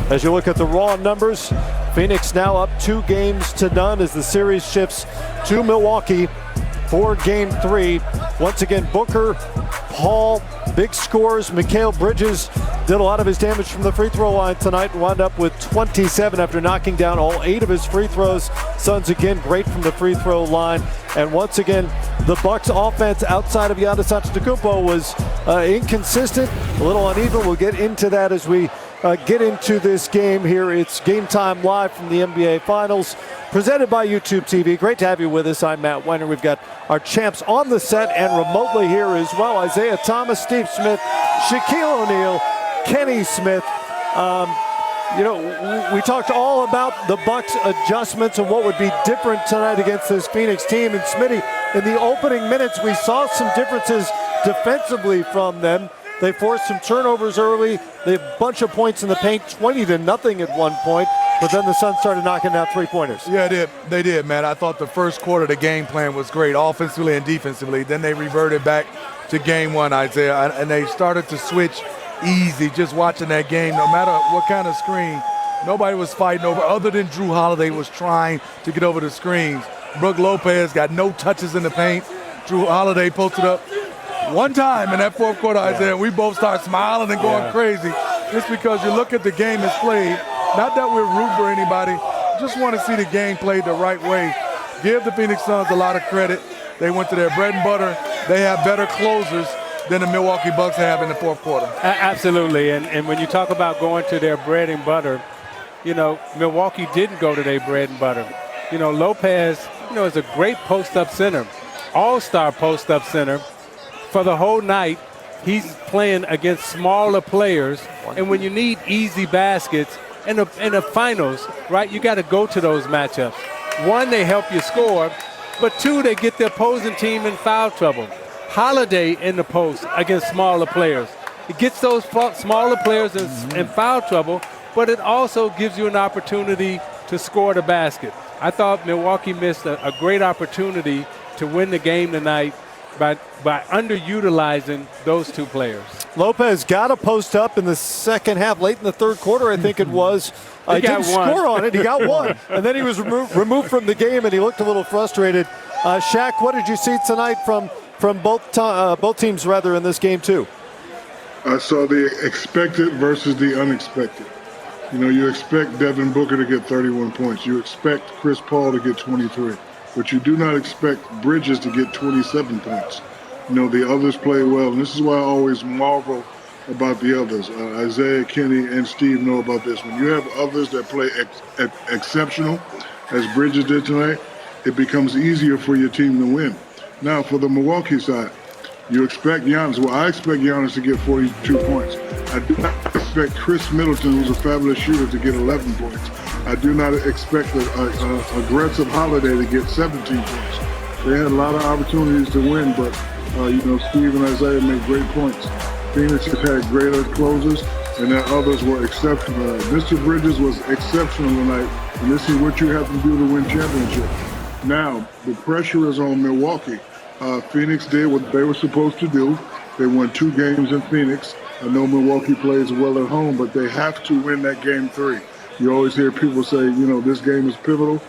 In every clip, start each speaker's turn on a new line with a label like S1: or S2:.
S1: As you look at the raw numbers, Phoenix now up 2-0 as the series shifts to Milwaukee for Game 3. Once again, Booker, Paul, big scores. Mikal Bridges did a lot of his damage from the free throw line tonight and wound up with 27 after knocking down all 8 of his free throws. Suns again great from the free throw line. And once again, the Bucks offense outside of Giannis Antetokounmpo was inconsistent, a little uneven. We'll get into that as we get into this game here. It's Game Time live from the NBA Finals, presented by YouTube TV. Great to have you with us. I'm Matt Weiner. We've got our champs on the set and remotely here as well. Isaiah Thomas, Steve Smith, Shaquille O'Neal, Kenny Smith. We talked all about the Bucks adjustments and what would be different tonight against this Phoenix team. And Smitty, in the opening minutes, we saw some differences defensively from them. They forced some turnovers early. They had a bunch of points in the paint, 20-0 at one point. But then the Suns started knocking down three-pointers.
S2: Yeah, they did, man. I thought the first quarter, the game plan was great, offensively and defensively. Then they reverted back to Game 1, Isaiah, and they started to switch easy. Just watching that game, no matter what kind of screen, nobody was fighting over, other than Drew Holiday was trying to get over the screens. Brook Lopez got no touches in the paint. Drew Holiday posted up one time in that fourth quarter, Isaiah, and we both start smiling and going crazy. Just because you look at the game that's played, not that we're rooting for anybody, just want to see the game played the right way. Give the Phoenix Suns a lot of credit. They went to their bread and butter. They have better closers than the Milwaukee Bucks have in the fourth quarter.
S3: Absolutely, and when you talk about going to their bread and butter, Milwaukee didn't go to their bread and butter. Lopez, is a great post-up center, all-star post-up center. For the whole night, he's playing against smaller players, and when you need easy baskets in the finals, right, you got to go to those matchups. One, they help you score, but two, they get the opposing team in foul trouble. Holiday in the post against smaller players. It gets those smaller players in foul trouble, but it also gives you an opportunity to score the basket. I thought Milwaukee missed a great opportunity to win the game tonight by underutilizing those two players.
S1: Lopez got a post up in the second half, late in the third quarter, I think it was. He didn't score on it. He got one. And then he was removed from the game, and he looked a little frustrated. Shaq, what did you see tonight from both teams in this game, too?
S4: I saw the expected versus the unexpected. You expect Devin Booker to get 31 points. You expect Chris Paul to get 23. But you do not expect Bridges to get 27 points. The others play well, and this is why I always marvel about the others. Isaiah, Kenny, and Steve know about this. When you have others that play exceptional, as Bridges did tonight, it becomes easier for your team to win. Now, for the Milwaukee side, you expect Giannis. Well, I expect Giannis to get 42 points. I do not expect Chris Middleton, who's a fabulous shooter, to get 11 points. I do not expect an aggressive Holiday to get 17 points. They had a lot of opportunities to win, but, Steve and Isaiah made great points. Phoenix has had greater closers, and their others were exceptional. Mr. Bridges was exceptional tonight, and this is what you have to do to win championship. Now, the pressure is on Milwaukee. Phoenix did what they were supposed to do. They won 2 games in Phoenix. I know Milwaukee plays well at home, but they have to win that Game 3. You always hear people say, this game is pivotal.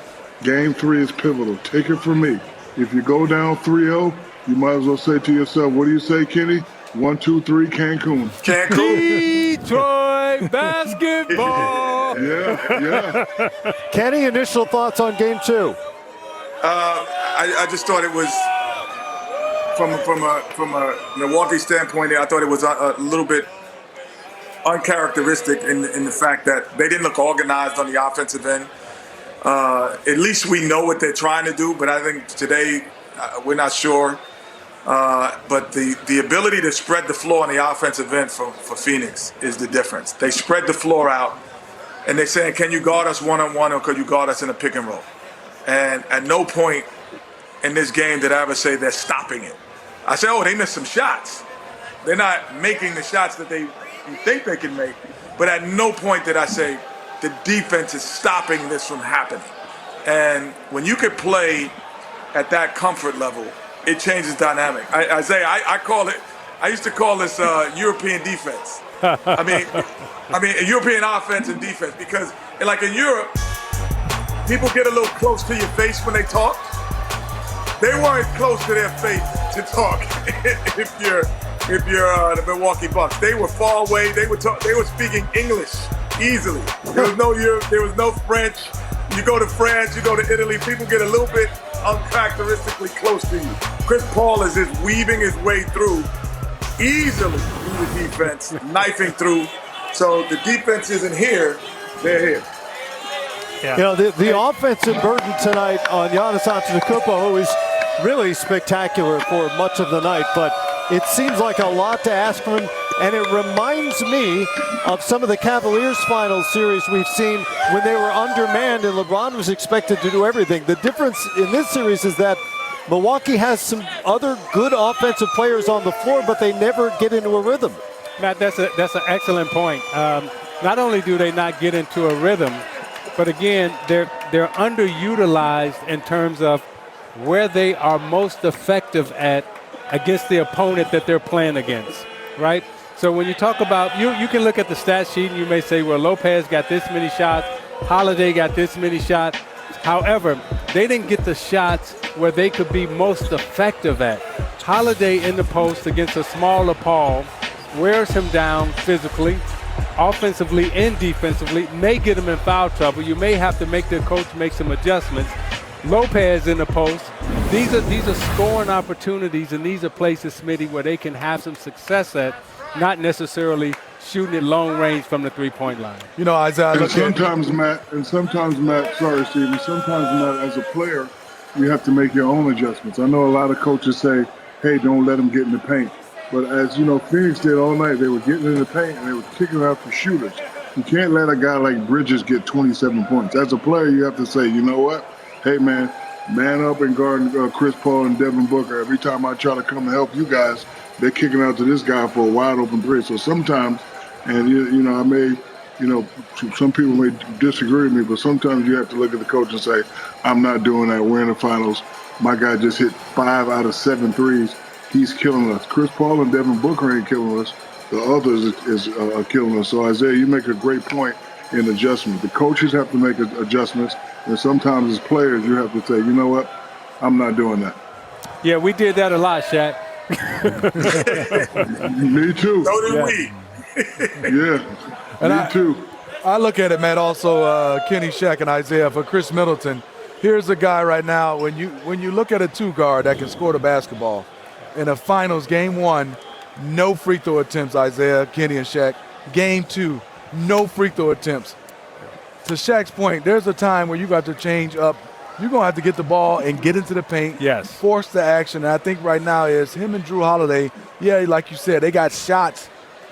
S4: Game 3 is pivotal. Take it from me. If you go down 3-0, you might as well say to yourself, what do you say, Kenny? 1, 2, 3, Cancun.
S3: Detroit basketball.
S4: Yeah.
S1: Kenny, initial thoughts on Game 2?
S5: I just thought it was, from a Milwaukee standpoint, I thought it was a little bit uncharacteristic in the fact that they didn't look organized on the offensive end. At least we know what they're trying to do, but I think today we're not sure. But the ability to spread the floor on the offensive end for Phoenix is the difference. They spread the floor out, and they're saying, can you guard us one-on-one or could you guard us in a pick and roll? And at no point in this game did I ever say they're stopping it. I said, they missed some shots. They're not making the shots that you think they can make. But at no point did I say the defense is stopping this from happening. And when you could play at that comfort level, it changes dynamic. Isaiah, I used to call this European defense. I mean, European offense and defense, because like in Europe, people get a little close to your face when they talk. They weren't close to their face to talk. if you're the Milwaukee Bucks, they were far away. They were speaking English easily. There was no French. You go to France, you go to Italy, people get a little bit uncharacteristically close to you. Chris Paul is just weaving his way through easily through the defense, knifing through. So the defense isn't here, they're here.
S1: Yeah. You know, the offensive burden tonight on Giannis Antetokounmpo is really spectacular for much of the night, but it seems like a lot to ask from him, and it reminds me of some of the Cavaliers finals series we've seen when they were undermanned and LeBron was expected to do everything. The difference in this series is that Milwaukee has some other good offensive players on the floor, but they never get into a rhythm.
S3: Matt, that's an excellent point. Not only do they not get into a rhythm, but again, they're underutilized in terms of where they are most effective at against the opponent that they're playing against, right? So when you talk about, you can look at the stat sheet and you may say, well, Lopez got this many shots, Holiday got this many shots. However, they didn't get the shots where they could be most effective at. Holiday in the post against a smaller Paul wears him down physically, offensively and defensively, may get him in foul trouble. You may have to make the coach make some adjustments. Lopez in the post. These are scoring opportunities, and these are places, Smitty, where they can have some success at, not necessarily shooting at long range from the three-point line.
S2: You know, Isaiah,
S4: and sometimes, Matt, sorry, Steve, sometimes, Matt, as a player, you have to make your own adjustments. I know a lot of coaches say, hey, don't let them get in the paint. But as you know, Phoenix did all night. They were getting in the paint and they were kicking out for shooters. You can't let a guy like Bridges get 27 points. As a player, you have to say, you know what? Hey, man up and guard Chris Paul and Devin Booker. Every time I try to come and help you guys, they're kicking out to this guy for a wide open three. So sometimes, and you know, I may, you know, some people may disagree with me, but sometimes you have to look at the coach and say, I'm not doing that. We're in the finals. My guy just hit 5 out of 7 threes. He's killing us. Chris Paul and Devin Booker ain't killing us. The others is killing us. So, Isaiah, you make a great point in adjustment. The coaches have to make adjustments, and sometimes as players, you have to say, you know what, I'm not doing that.
S3: Yeah, we did that a lot, Shaq.
S4: Me too.
S5: So did we.
S4: Me too.
S2: I look at it, Matt, also Kenny, Shaq, and Isaiah for Chris Middleton. Here's a guy right now, when you look at a two-guard that can score the basketball, in a finals, game 1, no free throw attempts, Isaiah, Kenny, and Shaq. Game 2, no free throw attempts. To Shaq's point, there's a time where you got to change up. You're going to have to get the ball and get into the paint,
S3: yes,
S2: force the action. And I think right now is him and Drew Holiday, yeah, like you said, they got shots,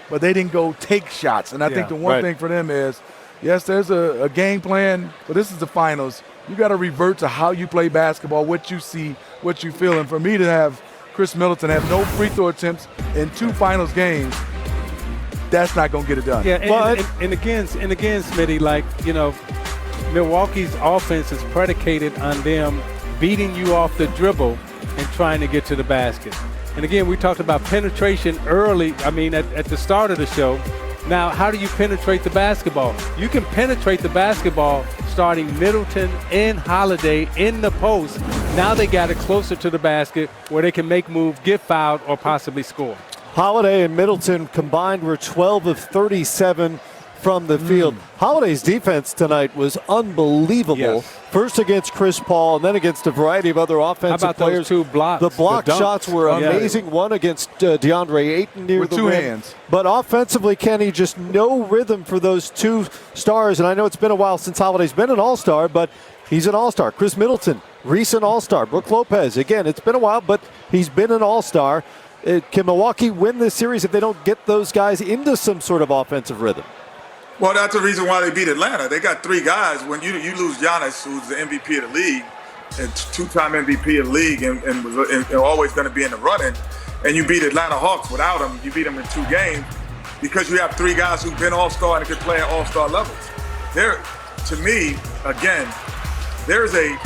S2: but they didn't go take shots. And I think the one thing for them is, yes, there's a game plan, but this is the finals. You got to revert to how you play basketball, what you see, what you feel. And for me to have Chris Middleton have no free throw attempts in 2 finals games, that's not going to get it done.
S3: Yeah, and again, Smitty, like, you know, Milwaukee's offense is predicated on them beating you off the dribble and trying to get to the basket. And again, we talked about penetration early, at the start of the show. Now, how do you penetrate the basketball? You can penetrate the basketball starting Middleton and Holiday in the post. Now they got it closer to the basket where they can make moves, get fouled, or possibly score.
S1: Holiday and Middleton combined were 12 of 37 from the field. Holiday's defense tonight was unbelievable.
S3: Yes.
S1: First against Chris Paul and then against a variety of other offensive
S3: How about
S1: players.
S3: Those 2 blocks?
S1: The block shots were amazing. One against DeAndre Ayton near
S2: with
S1: the
S2: 2
S1: rim.
S2: hands.
S1: But offensively, Kenny, just no rhythm for those 2 stars. And I know it's been a while since Holiday's been an all-star, but he's an all-star. Chris Middleton, recent all-star. Brook Lopez, again, it's been a while, but he's been an all-star. Can Milwaukee win this series if they don't get those guys into some ssort of offensive rhythm?
S5: Well, that's the reason why they beat Atlanta. They got 3 guys. When you lose Giannis, who's the MVP of the league, and 2-time MVP of the league, and was always going to be in the running, and you beat Atlanta Hawks without him, you beat them in 2 games, because you have 3 guys who've been all-star and can play at all-star levels. To me, again, there's a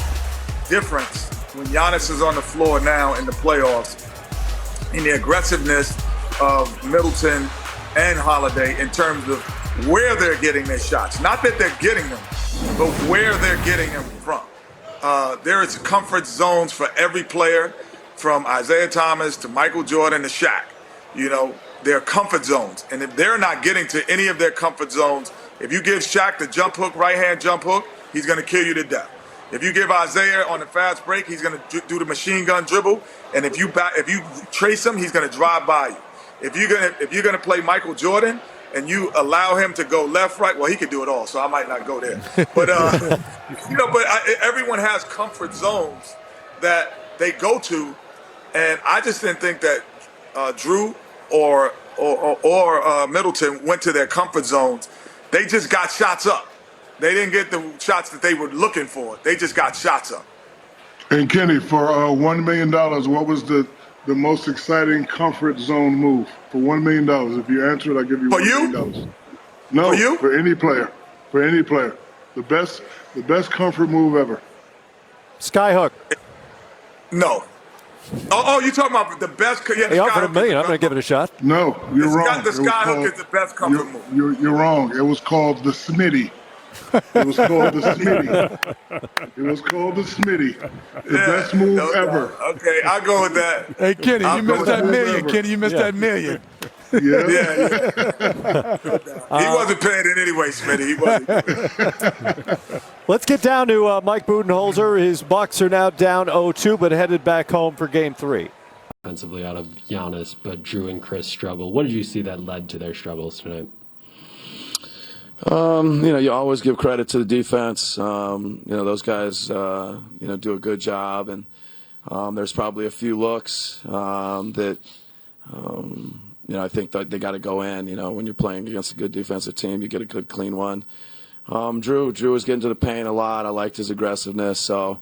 S5: difference when Giannis is on the floor now in the playoffs, in the aggressiveness of Middleton and Holiday in terms of where they're getting their shots. Not that they're getting them, but where they're getting them from. There is comfort zones for every player, from Isaiah Thomas to Michael Jordan to Shaq. They're comfort zones. And if they're not getting to any of their comfort zones, if you give Shaq the jump hook, right-hand jump hook, he's going to kill you to death. If you give Isaiah on the fast break, he's going to do the machine gun dribble. And if you trace him, he's going to drive by you. If you're gonna play Michael Jordan and you allow him to go left, right, well, he could do it all, so I might not go there. But everyone has comfort zones that they go to, and I just didn't think that Drew or Middleton went to their comfort zones. They just got shots up. They didn't get the shots that they were looking for. They just got shots up.
S4: And Kenny, for $1 million, what was the most exciting comfort zone move? For $1 million, if you answer it, I'll give you $1 million. No,
S5: for you?
S4: For any player. For any player. The best comfort move ever.
S1: Skyhook.
S5: No. Oh, you talking about the best? Yeah,
S1: they offered $1 million. I'm going to give it a shot.
S4: No, you're wrong.
S5: The skyhook is the best comfort move.
S4: You're wrong. It was called the Smitty. It was called the Smitty. It was called the Smitty. The best move ever.
S5: Okay, I'll go with that.
S2: Hey, Kenny, you missed that million. Kenny, you missed that million.
S4: Yeah.
S5: He wasn't paying it anyway, Smitty. He wasn't.
S1: Let's get down to Mike Budenholzer. His Bucks are now down 0-2, but headed back home for Game 3.
S6: Offensively out of Giannis, but Drew and Chris struggle. What did you see that led to their struggles tonight?
S7: You always give credit to the defense. Those guys, do a good job, and there's probably a few looks that, I think that they got to go in. When you're playing against a good defensive team, you get a good, clean one. Drew was getting to the paint a lot. I liked his aggressiveness. So,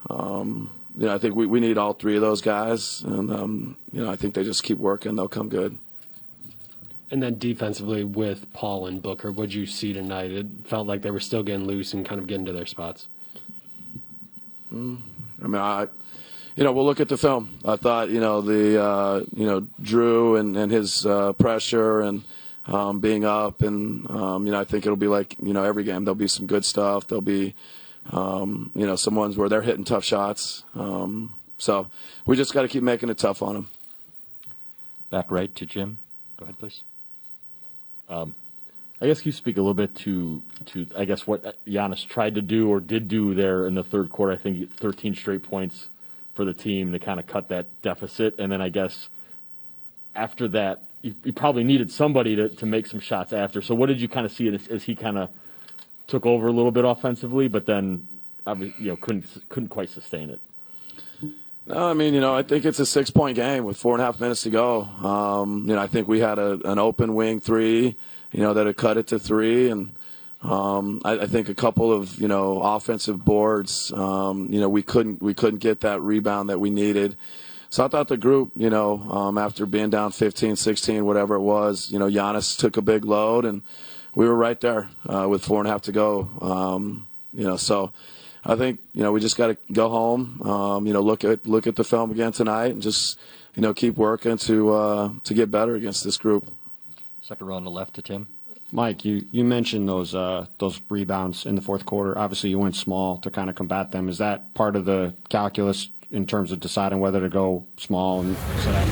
S7: I think we need all three of those guys, and I think they just keep working. They'll come good.
S6: And then defensively with Paul and Booker, what did you see tonight? It felt like they were still getting loose and kind of getting to their spots.
S7: We'll look at the film. I thought, Drew and his pressure and being up, and I think it'll be like every game. There'll be some good stuff. There'll be some ones where they're hitting tough shots. So we just got to keep making it tough on them.
S8: Back right to Jim. Go ahead, please. I guess you speak a little bit to I guess what Giannis tried to do or did do there in the third quarter. I think 13 straight points for the team to kind of cut that deficit. And then I guess after that, you probably needed somebody to make some shots after. So what did you kind of see as he kind of took over a little bit offensively, but then couldn't quite sustain it?
S7: No, I think it's a 6-point game with 4.5 minutes to go. I think we had an open wing three, that had cut it to 3, and I think a couple of offensive boards. We couldn't get that rebound that we needed. So I thought the group, after being down 15, 16, whatever it was, Giannis took a big load, and we were right there with 4.5 to go. So. I think we just got to go home. Look at the film again tonight, and just keep working to get better against this group.
S8: Second row on the left to Tim.
S9: Mike, you mentioned those rebounds in the fourth quarter. Obviously, you went small to kind of combat them. Is that part of the calculus in terms of deciding whether to go small and set up?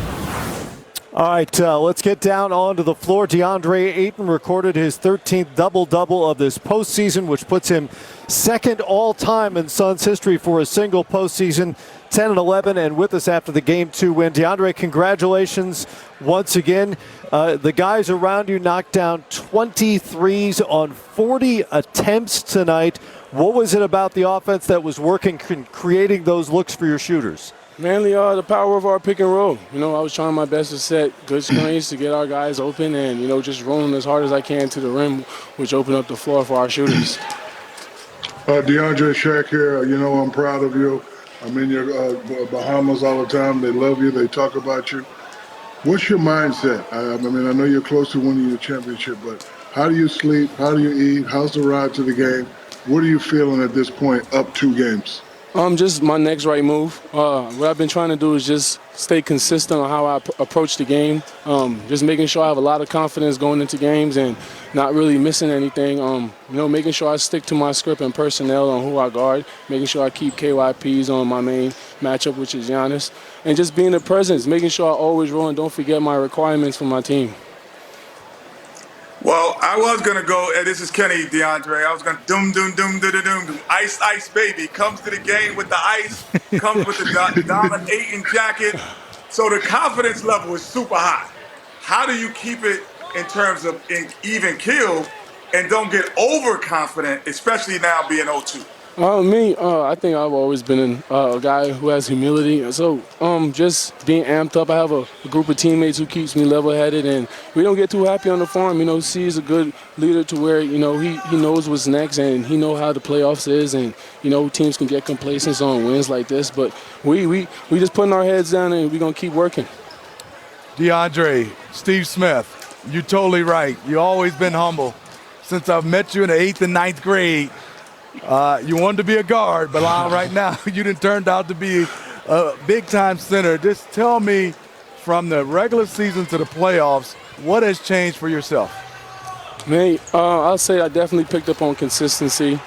S1: All right, let's get down onto the floor. DeAndre Ayton recorded his 13th double-double of this postseason, which puts him second all-time in Suns history for a single postseason, 10 and 11, and with us after the Game 2 win. DeAndre, congratulations once again. The guys around you knocked down 23s on 40 attempts tonight. What was it about the offense that was working, creating those looks for your shooters?
S10: Mainly the power of our pick and roll. I was trying my best to set good screens to get our guys open and, just rolling as hard as I can to the rim, which opened up the floor for our shooters.
S4: DeAndre, Shaq here. I'm proud of you. I'm in your Bahamas all the time. They love you. They talk about you. What's your mindset? I know you're close to winning your championship, but how do you sleep? How do you eat? How's the ride to the game? What are you feeling at this point, up 2 games?
S10: Just my next right move. What I've been trying to do is just stay consistent on how I approach the game. Just making sure I have a lot of confidence going into games and not really missing anything. Making sure I stick to my script and personnel on who I guard. Making sure I keep KYPs on my main matchup, which is Giannis. And just being a presence, making sure I always roll and don't forget my requirements for my team.
S5: Well, I was going to go, and this is Kenny, DeAndre. I was going to doom, ice, ice, baby. Comes to the game with the ice, comes with the Donna Ayton jacket. So the confidence level is super high. How do you keep it in terms of even kill and don't get overconfident, especially now being 0-2?
S10: I think I've always been a guy who has humility. So just being amped up. I have a group of teammates who keeps me level-headed, and we don't get too happy on the farm. C is a good leader to where, he knows what's next and he knows how the playoffs is, and, teams can get complacent on wins like this. But we just putting our heads down and we're going to keep working.
S2: DeAndre, Steve Smith, you're totally right. You've always been humble. Since I've met you in the 8th and 9th grade, you wanted to be a guard, but right now you done turned out to be a big-time center. Just tell me, from the regular season to the playoffs, what has changed for yourself?
S10: I'll say I definitely picked up on consistency,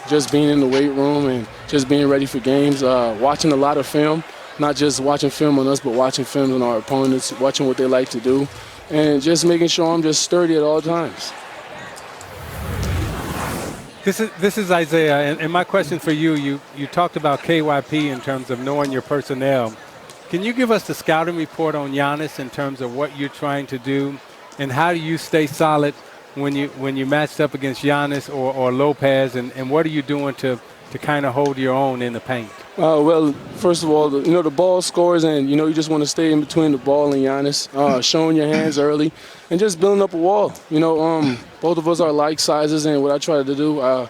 S10: just being in the weight room and just being ready for games, watching a lot of film, not just watching film on us, but watching film on our opponents, watching what they like to do, and just making sure I'm just sturdy at all times.
S3: This is Isaiah, and my question for you, you talked about KYP in terms of knowing your personnel. Can you give us the scouting report on Giannis in terms of what you're trying to do, and how do you stay solid when you matched up against Giannis or Lopez, and what are you doing to kind of hold your own in the paint?
S10: Well, first of all, the ball scores, and, you just want to stay in between the ball and Giannis, showing your hands early, and just building up a wall. Both of us are like sizes, and what I try to do, I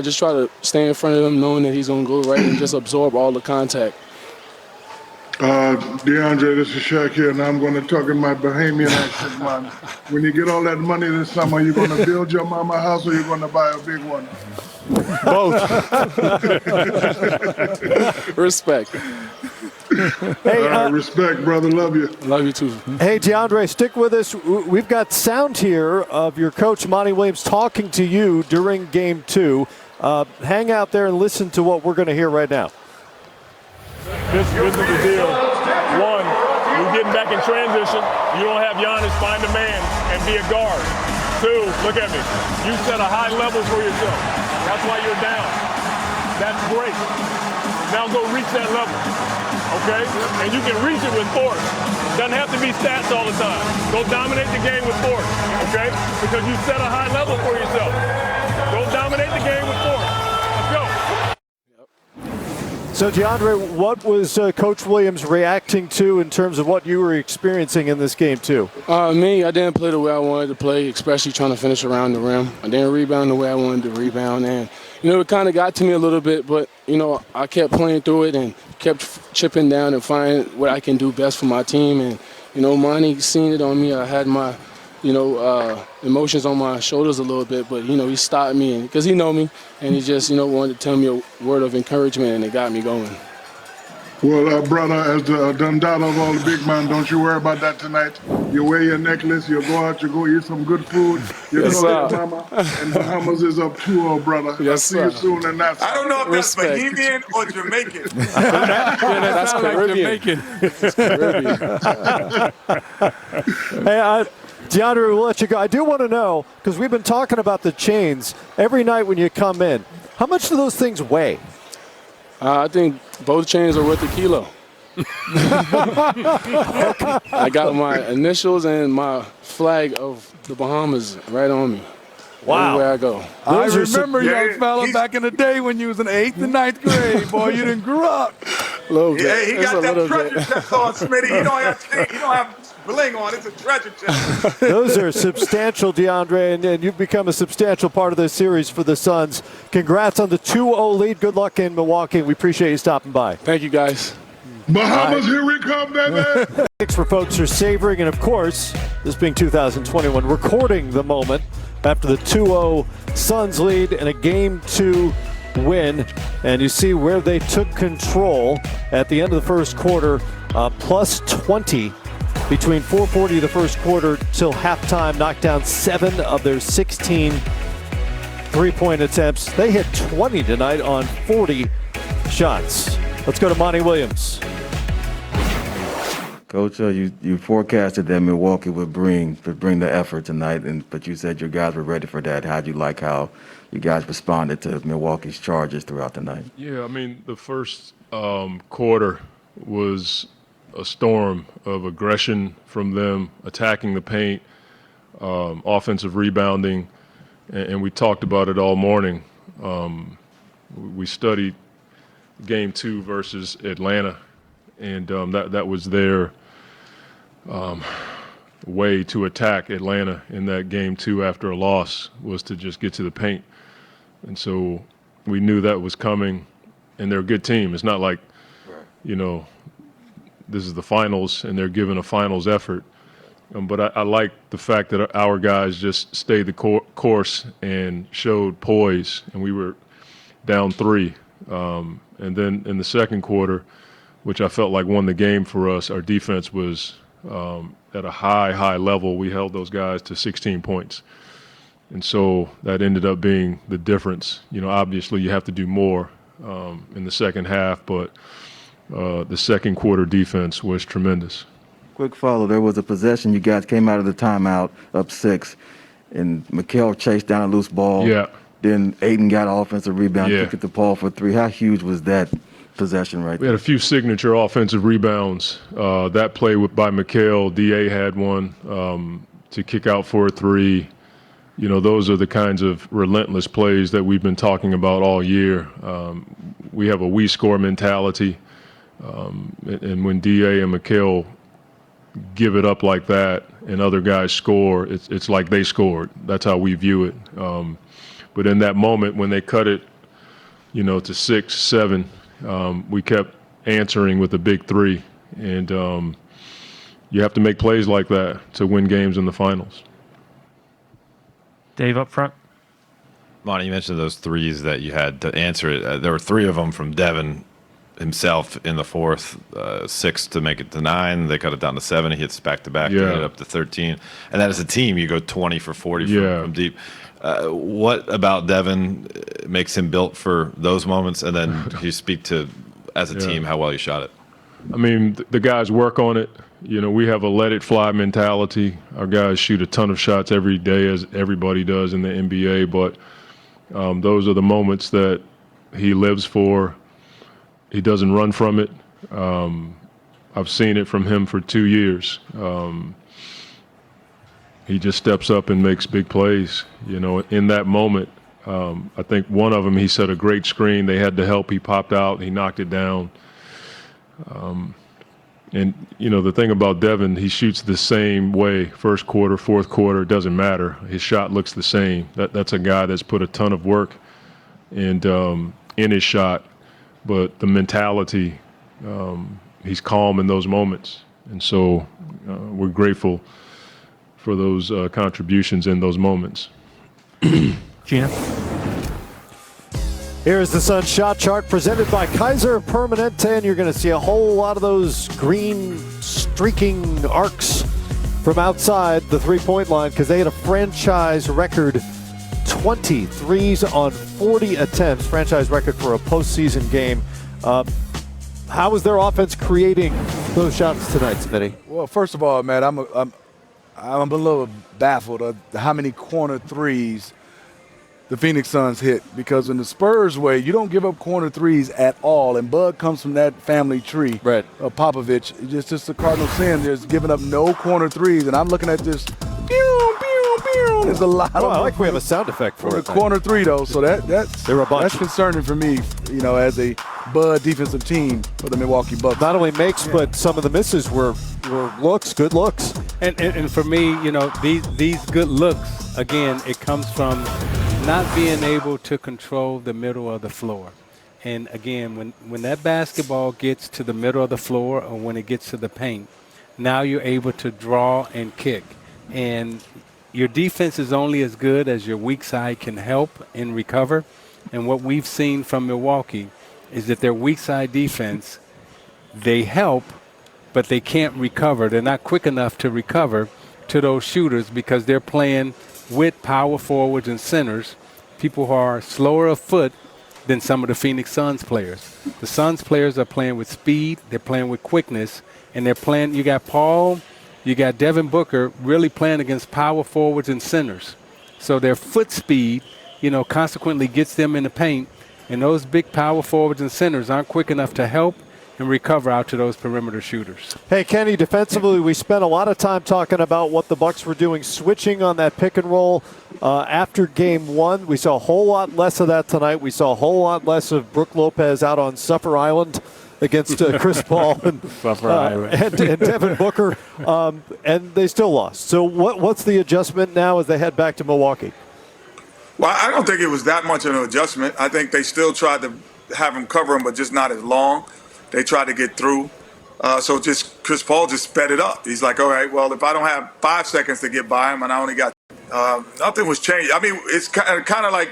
S10: just try to stay in front of him knowing that he's going to go right and just absorb all the contact.
S4: DeAndre, this is Shaq here, and I'm going to talk in my Bahamian accent, man. When you get all that money this summer, you going to build your mama house or you going to buy a big one?
S10: Both. Respect.
S4: Hey, respect, brother. Love you.
S10: Love you too.
S1: Hey, DeAndre, stick with us. We've got sound here of your coach, Monty Williams, talking to you during Game 2. Hang out there and listen to what we're going to hear right now.
S11: This is the deal. One, you're getting back in transition. You don't have Giannis find a man and be a guard. Two, look at me. You set a high level for yourself. That's why you're down. That's great. Now go reach that level. Okay? And you can reach it with force. Doesn't have to be stats all the time. Go dominate the game with force. Okay? Because you set a high level for yourself. Go dominate the game with force. Let's go.
S1: So, DeAndre, what was Coach Williams reacting to in terms of what you were experiencing in this game, too?
S10: I didn't play the way I wanted to play, especially trying to finish around the rim. I didn't rebound the way I wanted to rebound. And, it kind of got to me a little bit, but, I kept playing through it and kept chipping down and finding what I can do best for my team. And, Monty seen it on me. I had my, emotions on my shoulders a little bit, but, he stopped me because he know me, and he just, wanted to tell me a word of encouragement, and it got me going.
S4: Well, brother, as the Dundada of all the big man, don't you worry about that tonight. You wear your necklace, you go out, you go eat some good food. You
S10: Yes,
S4: know
S10: sir.
S4: your mama, and Bahamas is up 2-0, brother.
S10: Yes,
S4: I'll see
S10: sir.
S4: you soon, and that's
S5: I don't know if that's
S10: Respect.
S5: Bahamian or Jamaican.
S10: That's Caribbean. It's Caribbean.
S1: Hey, DeAndre, we'll let you go. I do want to know, because we've been talking about the chains every night when you come in, how much do those things weigh?
S10: I think both chains are worth a kilo. I got my initials and my flag of the Bahamas right on me.
S1: Wow.
S10: Everywhere I go.
S2: I
S1: Those are
S2: remember young fella back in the day when you was in the 8th and 9th grade. Boy, you didn't grow up.
S10: A little bit.
S5: Yeah, he
S10: Just
S5: got
S10: a
S5: that
S10: little
S5: treasure
S10: bit.
S5: chest on, Smitty. He don't have bling on. It's a treasure chest.
S1: Those are substantial, DeAndre, and you've become a substantial part of this series for the Suns. Congrats on the 2-0 lead. Good luck in Milwaukee. We appreciate you stopping by.
S10: Thank you, guys.
S4: Bahamas, here we come, baby.
S1: Thanks for folks are savoring, and of course, this being 2021, recording the moment after the 2-0 Suns lead and a Game 2 win. And you see where they took control at the end of the first quarter, plus 20 between 4:40 the first quarter till halftime, knocked down 7 of their 16 three-point attempts. They hit 20 tonight on 40 shots. Let's go to Monty Williams.
S12: Coach, you forecasted that Milwaukee would bring the effort tonight, but you said your guys were ready for that. How'd you like how you guys responded to Milwaukee's charges throughout the night?
S11: Yeah, I mean, the first quarter was a storm of aggression from them, attacking the paint, offensive rebounding, and we talked about it all morning. We studied Game 2 versus Atlanta, and that was their way to attack Atlanta in that Game 2 after a loss, was to just get to the paint. And so we knew that was coming, and they're a good team. It's not like, this is the finals and they're giving a finals effort. But I like the fact that our guys just stayed the course and showed poise, and we were down 3. And then in the second quarter, which I felt like won the game for us, our defense was at a high level. We held those guys to 16 points. And so that ended up being the difference. Obviously you have to do more in the second half, but the second quarter defense was tremendous.
S12: Quick follow, there was a possession. You guys came out of the timeout up 6, and Mikal chased down a loose ball.
S11: Yeah.
S12: Then Aiden got an offensive rebound,
S11: Yeah.
S12: took it to Paul for 3. How huge was that possession right
S11: We
S12: there?
S11: had a few signature offensive rebounds. That play by Mikal, D.A. had one to kick out for a 3. Those are the kinds of relentless plays that we've been talking about all year. We have a we score mentality, and when D.A. and Mikal give it up like that and other guys score, it's like they scored. That's how we view it. But in that moment when they cut it, to 6, 7, we kept answering with a big 3. And you have to make plays like that to win games in the finals.
S13: Dave up front.
S14: Monty, you mentioned those threes that you had to answer it. There were 3 of them from Devin himself in the fourth, 6 to make it to 9. They cut it down to 7. He hits back-to-back to get it up to 13. And then as a team, you go 20 for 40 from deep. What about Devin makes him built for those moments? And then you speak to, as a team, how well you shot it.
S11: I mean, the guys work on it. We have a let-it-fly mentality. Our guys shoot a ton of shots every day, as everybody does in the NBA. But those are the moments that he lives for. He doesn't run from it. I've seen it from him for 2 years. He just steps up and makes big plays. In that moment, I think one of them, he set a great screen. They had to help. He popped out. He knocked it down. And, the thing about Devin, he shoots the same way, first quarter, fourth quarter, it doesn't matter. His shot looks the same. That's a guy that's put a ton of work and in his shot. But the mentality, he's calm in those moments. And so we're grateful for those contributions in those moments.
S13: Gina.
S1: Here's the Sun shot chart presented by Kaiser Permanente, and you're going to see a whole lot of those green streaking arcs from outside the three-point line because they had a franchise record 20 threes on 40 attempts, franchise record for a postseason game. How was their offense creating those shots tonight, Smitty?
S2: Well, first of all, man, I'm a little baffled of how many corner threes the Phoenix Suns hit, because in the Spurs way, you don't give up corner threes at all, and Bud comes from that family tree.
S1: Right.
S2: Popovich, just the cardinal sin, just giving up no corner threes, and I'm looking at this. Pew, pew, pew. There's a lot of.
S1: I like we have a sound effect for
S2: a corner 3 though, so that's concerning for me. As a Bud defensive team for the Milwaukee Bucks.
S1: Not only makes, but some of the misses were looks, good looks.
S3: And for me, these good looks, again, it comes from not being able to control the middle of the floor. And again, when that basketball gets to the middle of the floor or when it gets to the paint, now you're able to draw and kick. And your defense is only as good as your weak side can help and recover. and what we've seen from Milwaukee is that their weak side defense, they help, but they can't recover. They're not quick enough to recover to those shooters because they're playing with power forwards and centers, people who are slower of foot than some of the Phoenix Suns players. The Suns players are playing with speed, they're playing with quickness, and they're playing, you got Paul, you got Devin Booker really playing against power forwards and centers. So their foot speed, consequently gets them in the paint, and those big power forwards and centers aren't quick enough to help and recover out to those perimeter shooters.
S1: Hey, Kenny, defensively, we spent a lot of time talking about what the Bucks were doing, switching on that pick and roll after game one. We saw a whole lot less of that tonight. We saw a whole lot less of Brook Lopez out on Suffer Island against Chris Paul and Devin Booker, and they still lost. So what's the adjustment now as they head back to Milwaukee?
S5: Well, I don't think it was that much of an adjustment. I think they still tried to have him cover him, but just not as long. They tried to get through. So just Chris Paul just sped it up. He's like, all right, well, if I don't have 5 seconds to get by him and I only got nothing was changed. I mean, it's kind of like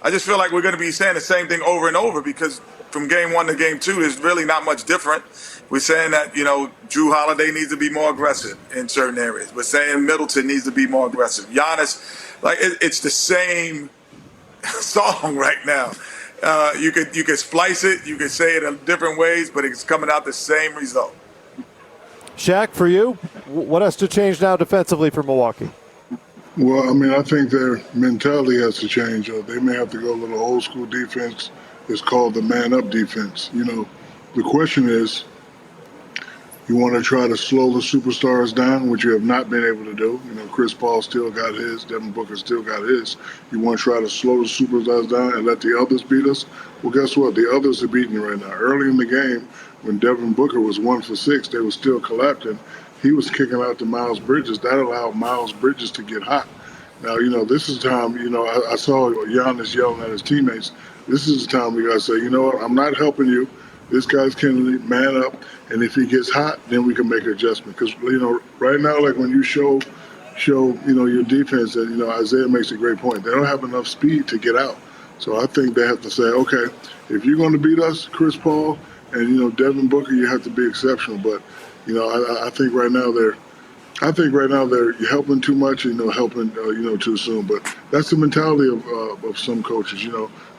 S5: I just feel like we're going to be saying the same thing over and over because from game one to game two, there's really not much different. We're saying that, Drew Holiday needs to be more aggressive in certain areas. We're saying Middleton needs to be more aggressive. Giannis, it's the same song right now. You could splice it, you could say it in different ways, but it's coming out the same result.
S1: Shaq, for you, what has to change now defensively for Milwaukee?
S4: Well, I mean, I think their mentality has to change. They may have to go a little old school defense. It's called the man-up defense. The question is, you want to try to slow the superstars down, which you have not been able to do. Chris Paul still got his. Devin Booker still got his. You want to try to slow the superstars down and let the others beat us? Well, guess what? The others are beating you right now. Early in the game, when Devin Booker was 1 for 6, they were still collapsing. He was kicking out to Miles Bridges. That allowed Miles Bridges to get hot. Now, this is time, I saw Giannis yelling at his teammates. This is the time we got to say, what, I'm not helping you. This guy's can man up, and if he gets hot, then we can make an adjustment. Because, right now, like when you show your defense, that, Isaiah makes a great point. They don't have enough speed to get out. So I think they have to say, okay, if you're going to beat us, Chris Paul and, Devin Booker, you have to be exceptional. But, I think right now they're helping too much, helping, too soon. But that's the mentality of some coaches,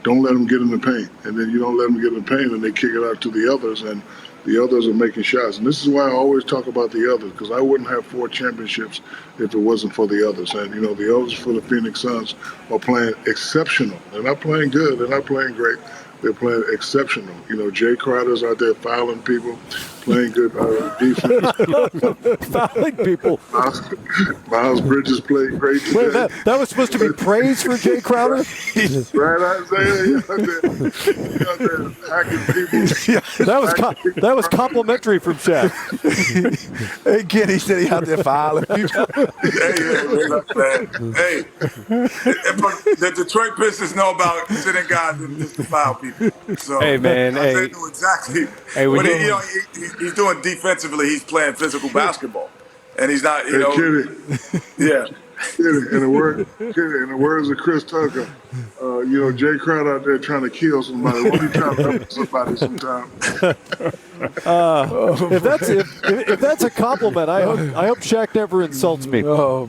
S4: Don't let them get in the paint. And then you don't let them get in the paint and they kick it out to the others. And the others are making shots. And this is why I always talk about the others, because I wouldn't have 4 championships if it wasn't for the others. And, the others for the Phoenix Suns are playing exceptional. They're not playing good. They're not playing great. They're playing exceptional. Jay Crowder's out there fouling people, playing good defense.
S1: Fouling people.
S4: Miles Bridges played great.
S1: Wait, that was supposed to be praise for Jay Crowder?
S4: Right, Isaiah? You out there hacking people.
S1: That was complimentary from Shaq.
S2: Hey, Kenny said he out there fouling people.
S5: Hey, the Detroit Pistons know about sitting guys and just to foul people. So,
S3: hey, man.
S5: They know exactly.
S3: Hey,
S5: what he's doing defensively. He's playing physical basketball, and he's not. Yeah.
S4: In the words of Chris Tucker, Jay Crowder out there trying to kill somebody. Why are you trying to help somebody sometimes?
S1: If that's a compliment, I hope Shaq never insults me.
S3: Oh,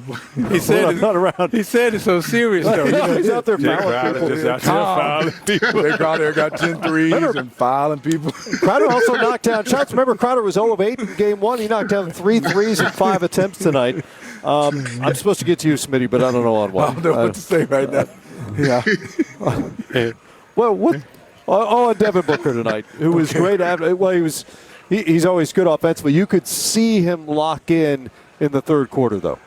S3: he said
S1: I'm not around.
S3: He said it's so serious though.
S1: He's out there fouling people.
S2: Jay Crowder got 10 threes and fouling people.
S1: Crowder also knocked down shots. Remember, Crowder was 0 of 8 in game 1. He knocked down 3 threes in 5 attempts tonight. I'm supposed to get to you, Smitty, but I don't know on what.
S2: I don't know what to say right now.
S1: Yeah. Well, what? Oh, Devin Booker tonight, who was great. Well, he's always good offensively. You could see him lock in the third quarter, though.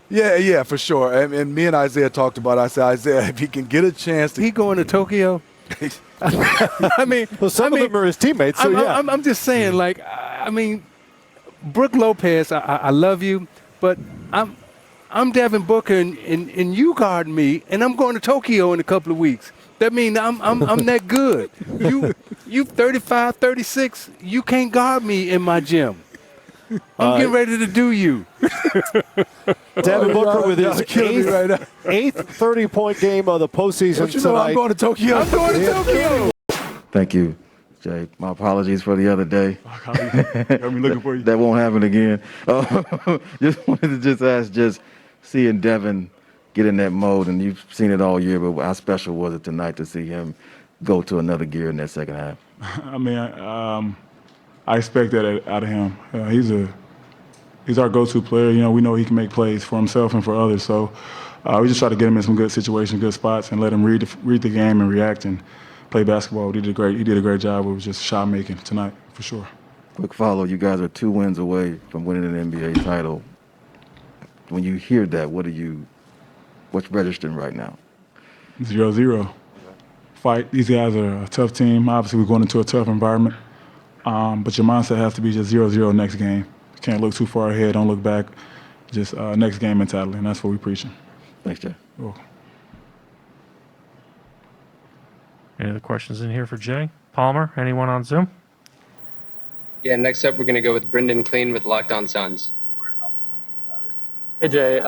S2: Yeah, for sure. And me and Isaiah talked about it. I said, Isaiah, if he can get a chance to...
S3: He going to Tokyo? I mean...
S1: Well, some of them are his teammates, so yeah.
S3: I'm just saying, Brook Lopez, I love you, but I'm Devin Booker, and you guard me, and I'm going to Tokyo in a couple of weeks. That means I'm that good. You 35, 36, you can't guard me in my gym.
S15: I'm getting ready to do you.
S1: Devin Booker with his
S2: right
S1: eighth 30-point game of the postseason
S2: Don't you
S1: tonight.
S2: know I'm going to Tokyo?
S15: I'm going to Tokyo.
S12: Thank you, Jay. My apologies for the other day.
S15: I'll be looking for you.
S12: That won't happen again. Just wanted to ask, seeing Devin get in that mode, and you've seen it all year, but how special was it tonight to see him go to another gear in that second half?
S16: I mean, I expect that out of him. He's our go-to player. You know, we know he can make plays for himself and for others. So we just try to get him in some good situations, good spots, and let him read the game and react and play basketball. He did a great job with just shot making tonight, for sure.
S12: Quick follow. You guys are 2 wins away from winning an NBA title. When you hear that, what's registering right now?
S16: 0-0. Fight. These guys are a tough team. Obviously, we're going into a tough environment. But your mindset has to be just 0-0 next game. You can't look too far ahead. Don't look back. Just next game mentality, and that's what we're preaching.
S12: Thanks, Jay.
S16: You're welcome.
S13: Any other questions in here for Jay? Palmer, anyone on Zoom?
S17: Yeah, next up we're going to go with Brendan Clean with Locked On Suns.
S18: Hey, Jay.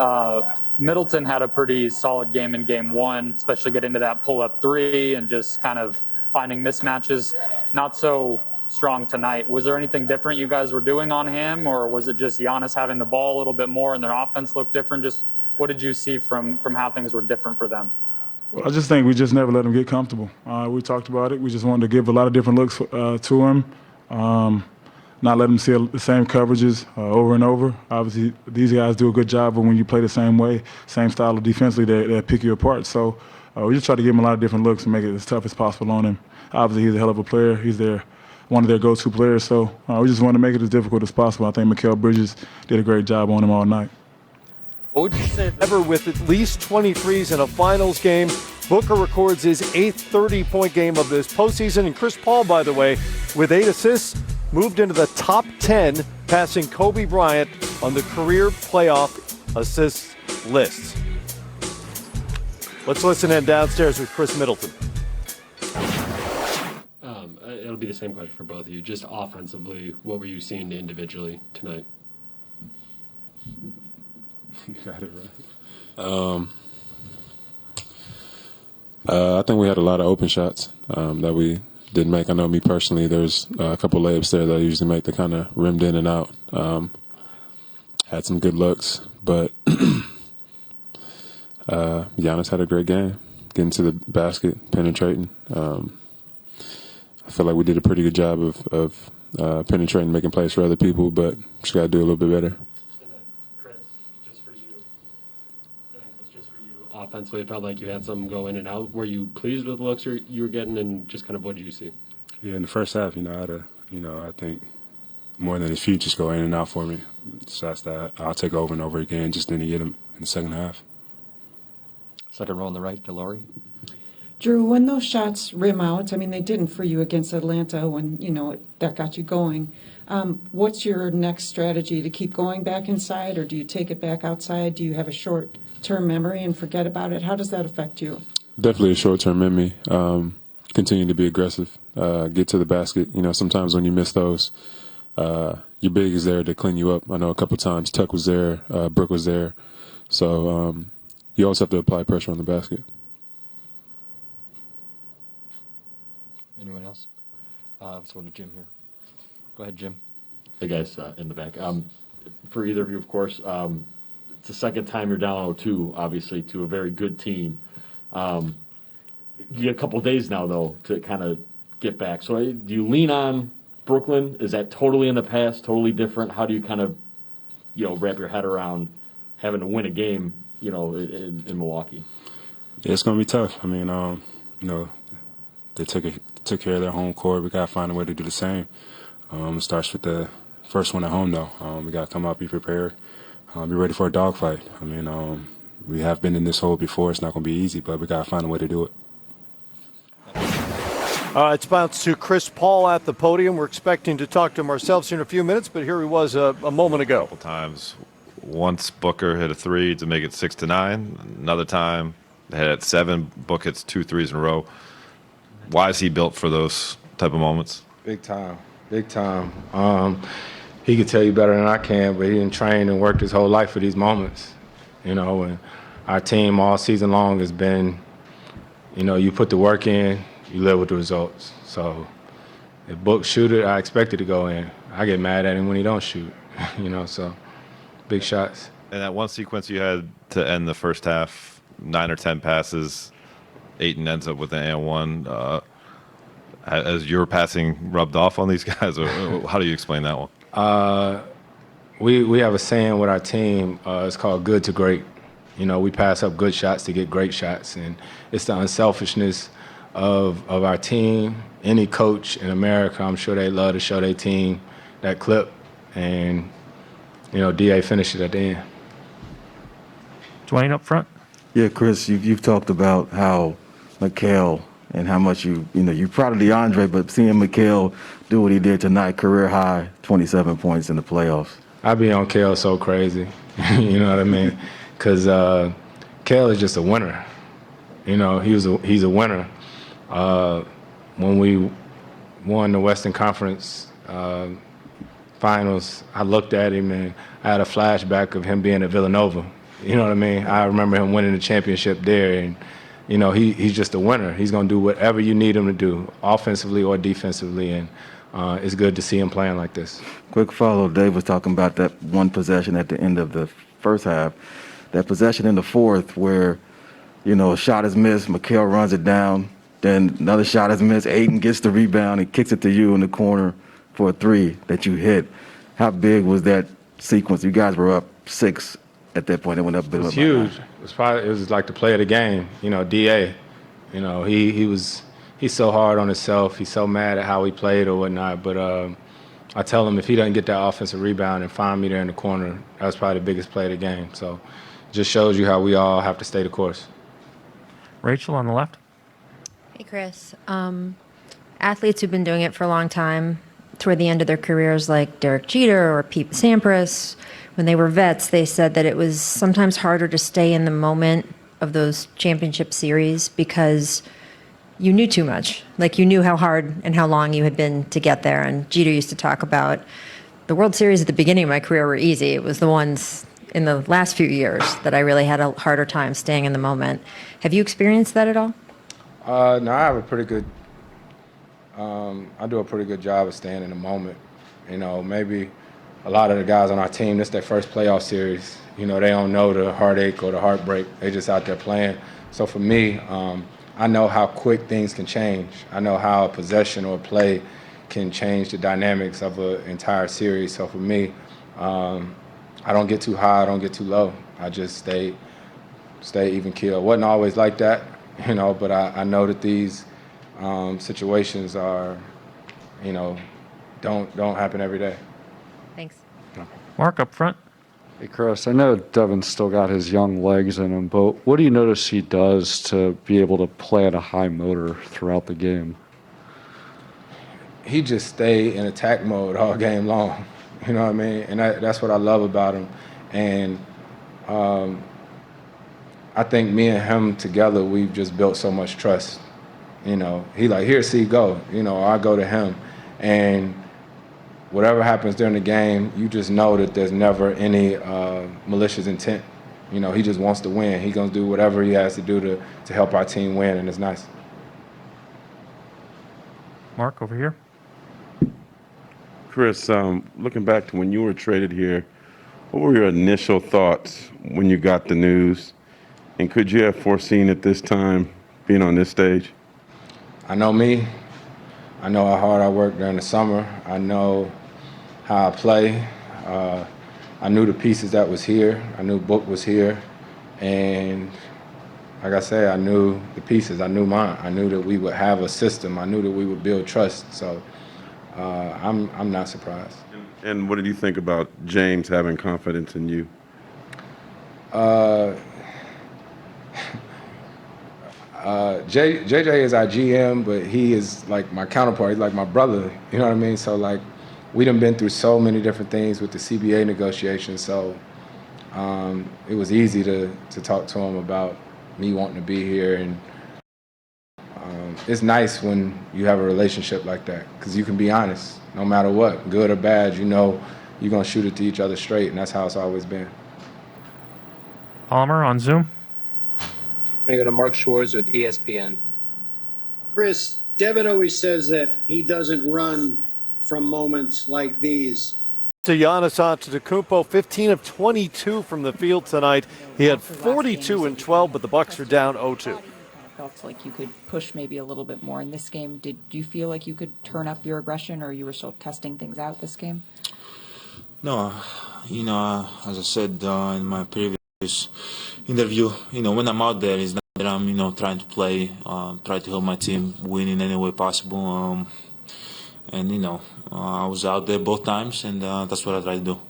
S18: Middleton had a pretty solid game in game one, especially getting to that pull-up three and just kind of finding mismatches. Not so strong tonight. Was there anything different you guys were doing on him, or was it just Giannis having the ball a little bit more and their offense looked different? Just what did you see from how things were different for them?
S16: Well, I just think we just never let him get comfortable. We talked about it. We just wanted to give a lot of different looks to him, not let him see the same coverages over and over. Obviously, these guys do a good job, but when you play the same way, same style of defensively, they pick you apart. So we just try to give him a lot of different looks and make it as tough as possible on him. Obviously, he's a hell of a player. He's one of their go-to players. So we just want to make it as difficult as possible. I think Mikal Bridges did a great job on him all night.
S1: What would you say? Ever with at least 23s in a finals game, Booker records his 8th 30-point game of this postseason. And Chris Paul, by the way, with 8 assists, moved into the top 10, passing Kobe Bryant on the career playoff assists list. Let's listen in downstairs with Chris Middleton.
S6: It'll be the same question for both of you. Just offensively, what were you seeing individually tonight?
S16: You got it right. I think we had a lot of open shots that we didn't make. I know me personally, there's a couple layups there that I usually make that kind of rimmed in and out. Had some good looks, but Giannis had a great game, getting to the basket, penetrating. I feel like we did a pretty good job of penetrating, making plays for other people, but just got to do a little bit better.
S6: Offensively, it felt like you had some go in and out. Were you pleased with the looks you were getting, and just kind of what did you see?
S16: Yeah, in the first half, I think more than his feet just go in and out for me. Shots that I'll take over and over again, just didn't get him in the second half.
S19: Second row on the right to Laurie.
S20: Drew, when those shots rim out, I mean, they didn't for you against Atlanta when, that got you going. What's your next strategy? To keep going back inside, or do you take it back outside? Do you have a short-term memory and forget about it? How does that affect you?
S16: Definitely a short-term memory. Continue to be aggressive. Get to the basket. Sometimes when you miss those, your big is there to clean you up. I know a couple times Tuck was there, Brooke was there. So you always have to apply pressure on the basket.
S19: Anyone else? Let's go to Jim here. Go ahead, Jim.
S8: Hey, guys, in the back. For either of you, of course, it's the second time you're down 0-2, obviously, to a very good team. You get a couple days now, though, to kind of get back. So do you lean on Brooklyn? Is that totally in the past, totally different? How do you kind of, wrap your head around having to win a game, in Milwaukee?
S16: Yeah, it's going to be tough. I mean, they took care of their home court. We got to find a way to do the same. It starts with the first one at home, though. We got to come out, be prepared, be ready for a dogfight. I mean, we have been in this hole before. It's not going to be easy, but we got to find a way to do it.
S1: It's bounced to Chris Paul at the podium. We're expecting to talk to him ourselves in a few minutes, but here he was a moment ago.
S14: A couple times. Once Booker hit a three to make it 6-9. Another time they had it at 7. Book hits 2 threes in a row. Why is he built for those type of moments?
S21: Big time. Big time. he could tell you better than I can, but he didn't train and work his whole life for these moments, you know. And our team all season long has been, you know, you put the work in, you live with the results. So if Book shoot it, I expect it to go in. I get mad at him when he don't shoot, you know. So big shots.
S14: And that one sequence you had to end the first half, 9 or 10 passes, Ayton ends up with an and one. Has your passing rubbed off on these guys, or how do you explain that one?
S21: We have a saying with our team. It's called good to great. You know, we pass up good shots to get great shots, and it's the unselfishness of our team. Any coach in America, I'm sure they love to show their team that clip, and you know, DA finished it at the end.
S13: Dwayne up front.
S12: Yeah, Chris, you've talked about how Mikal and how much you're proud of DeAndre, but seeing Mikal do what he did tonight, career high, 27 points in the playoffs.
S21: I be on Kale so crazy, you know what I mean? Because Kale is just a winner. You know, he's a winner. When we won the Western Conference Finals, I looked at him and I had a flashback of him being at Villanova. You know what I mean? I remember him winning the championship there, and you know, he's just a winner. He's going to do whatever you need him to do, offensively or defensively, and it's good to see him playing like this.
S12: Quick follow, Dave was talking about that one possession at the end of the first half. That possession in the fourth where, you know, a shot is missed, Mikal runs it down, then another shot is missed, Ayton gets the rebound and kicks it to you in the corner for a three that you hit. How big was that sequence? You guys were up 6 at that point. It went up a bit.
S21: It was huge. It was like the play of the game. You know, DA. You know, he's so hard on himself. He's so mad at how he played or whatnot. But I tell him if he doesn't get that offensive rebound and find me there in the corner, that was probably the biggest play of the game. So it just shows you how we all have to stay the course.
S13: Rachel on the left.
S22: Hey, Chris. Athletes who've been doing it for a long time, toward the end of their careers, like Derek Jeter or Pete Sampras, when they were vets, they said that it was sometimes harder to stay in the moment of those championship series because you knew too much. Like, you knew how hard and how long you had been to get there. And Jeter used to talk about the World Series at the beginning of my career were easy. It was the ones in the last few years that I really had a harder time staying in the moment. Have you experienced that at all?
S21: No, I have a pretty good. I do a pretty good job of staying in the moment. You know, maybe a lot of the guys on our team, this is their first playoff series. You know, they don't know the heartache or the heartbreak. They just out there playing. So for me, I know how quick things can change. I know how a possession or a play can change the dynamics of an entire series. So for me, I don't get too high, I don't get too low. I just stay even keel. It wasn't always like that, you know, but I know that these situations are, you know, don't happen every day.
S22: Thanks.
S13: Mark up front.
S23: Hey, Chris, I know Devin's still got his young legs in him, but what do you notice he does to be able to play at a high motor throughout the game?
S21: He just stay in attack mode all game long. You know what I mean? And that's what I love about him. And I think me and him together, we've just built so much trust. You know, he like, here, see, go. You know, I go to him. And whatever happens during the game, you just know that there's never any malicious intent. You know, he just wants to win. He's going to do whatever he has to do to help our team win, and it's nice.
S13: Mark, over here.
S15: Chris, looking back to when you were traded here, what were your initial thoughts when you got the news? And could you have foreseen at this time being on this stage?
S21: I know me. I know how hard I work during the summer. I know how I play. I knew the pieces that was here. I knew Book was here. And like I said, I knew the pieces. I knew mine. I knew that we would have a system. I knew that we would build trust. So I'm not surprised.
S15: And what did you think about James having confidence in you?
S21: JJ is our GM, but he is like my counterpart. He's like my brother. You know what I mean? So like, we done been through so many different things with the CBA negotiations. So it was easy to talk to him about me wanting to be here. And it's nice when you have a relationship like that because you can be honest, no matter what, good or bad. You know you're going to shoot it to each other straight, and that's how it's always been.
S13: Palmer on Zoom.
S17: I'm going to go to Mark Schwartz with ESPN.
S7: Chris, Devin always says that he doesn't run from moments like these.
S1: To Giannis Antetokounmpo, 15 of 22 from the field tonight. He had 42 and 12, but the Bucks are down 0-2.
S9: Felt like you could push maybe a little bit more in this game. Did you feel like you could turn up your aggression, or you were still testing things out this game?
S10: No, as I said in my previous interview, when I'm out there, it's not that I'm, trying to play, try to help my team win in any way possible. And I was out there both times, and that's what I try to do.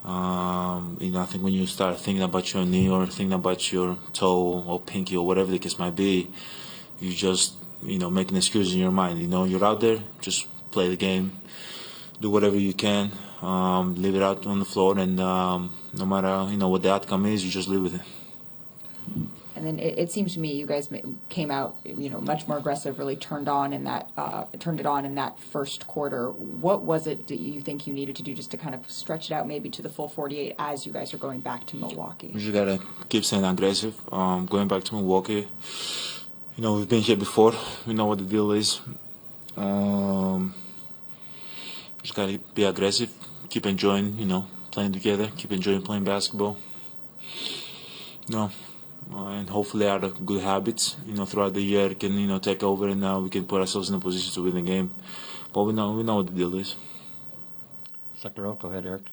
S10: I think when you start thinking about your knee or thinking about your toe or pinky or whatever the case might be, you just, make an excuse in your mind. You're out there, just play the game, do whatever you can, leave it out on the floor, and no matter, what the outcome is, you just live with it.
S9: And then it seems to me you guys came out, much more aggressive, really turned it on in that first quarter. What was it that you think you needed to do just to kind of stretch it out maybe to the full 48 as you guys are going back to Milwaukee?
S10: We just gotta keep staying aggressive. Going back to Milwaukee, we've been here before. We know what the deal is. Just gotta be aggressive, keep enjoying, playing together, keep enjoying playing basketball. And hopefully out of good habits, throughout the year can, take over, and now we can put ourselves in a position to win the game. But we know what the deal is.
S19: Second row, go ahead, Eric.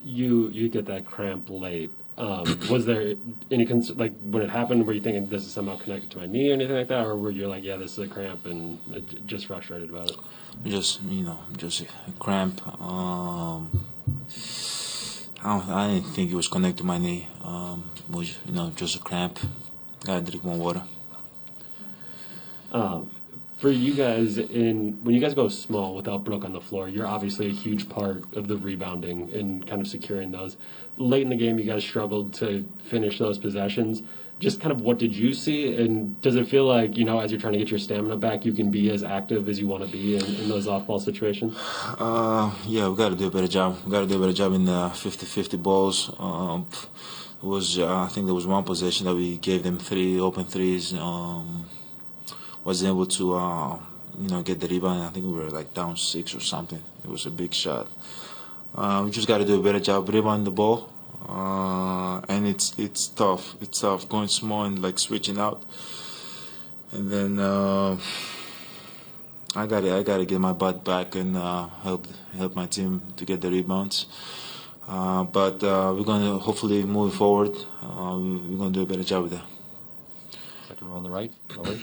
S6: You get that cramp late. Was there any when it happened, were you thinking this is somehow connected to my knee or anything like that, or were you like, yeah, this is a cramp, and just frustrated about it?
S10: Just a cramp. I didn't think it was connected to my knee. It was, just a cramp. Gotta drink more water.
S6: For you guys, when you guys go small without Brooke on the floor, you're obviously a huge part of the rebounding and kind of securing those. Late in the game, you guys struggled to finish those possessions. Just kind of what did you see, and does it feel like, as you're trying to get your stamina back, you can be as active as you want to be in those off-ball situations?
S10: Yeah, we got to do a better job. We got to do a better job in the 50-50 balls. I think there was one possession that we gave them 3 open threes. Wasn't able to, get the rebound. I think we were like down 6 or something. It was a big shot. We just got to do a better job rebounding the ball. And it's tough. It's tough going small and like switching out. And then I gotta get my butt back and help my team to get the rebounds. But we're gonna hopefully move forward. We're gonna do a better job with that.
S19: Second row on the right. Lily.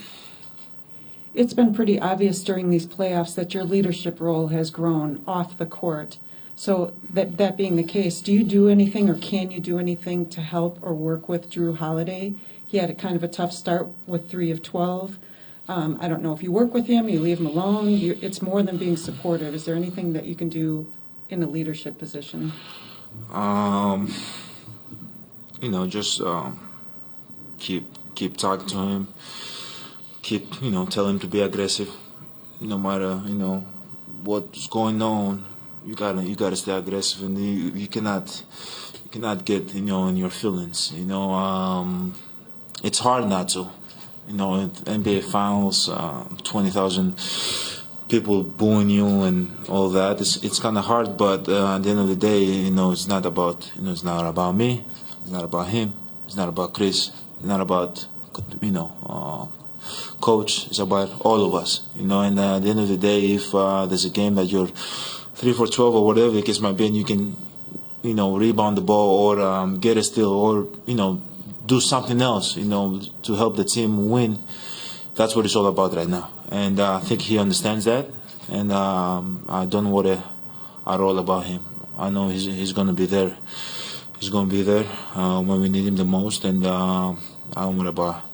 S20: It's been pretty obvious during these playoffs that your leadership role has grown off the court. So that being the case, do you do anything or can you do anything to help or work with Drew Holiday? He had a kind of a tough start with 3 of 12. I don't know if you work with him, you leave him alone. It's more than being supportive. Is there anything that you can do in a leadership position?
S10: Just keep talking to him. Keep, tell him to be aggressive. No matter, what's going on. You gotta stay aggressive, and you cannot get in your feelings. It's hard not to. NBA Finals, 20,000 people booing you and all that. It's kind of hard, but at the end of the day, it's not about it's not about me. It's not about him. It's not about Chris. It's not about coach. It's about all of us. And at the end of the day, if there's a game that you're 3 for 12 or whatever the case might be, and you can, rebound the ball or get a steal or, do something else, to help the team win. That's what it's all about right now. And I think he understands that. And I don't worry at all about him. I know he's going to be there. He's going to be there when we need him the most. And I don't worry about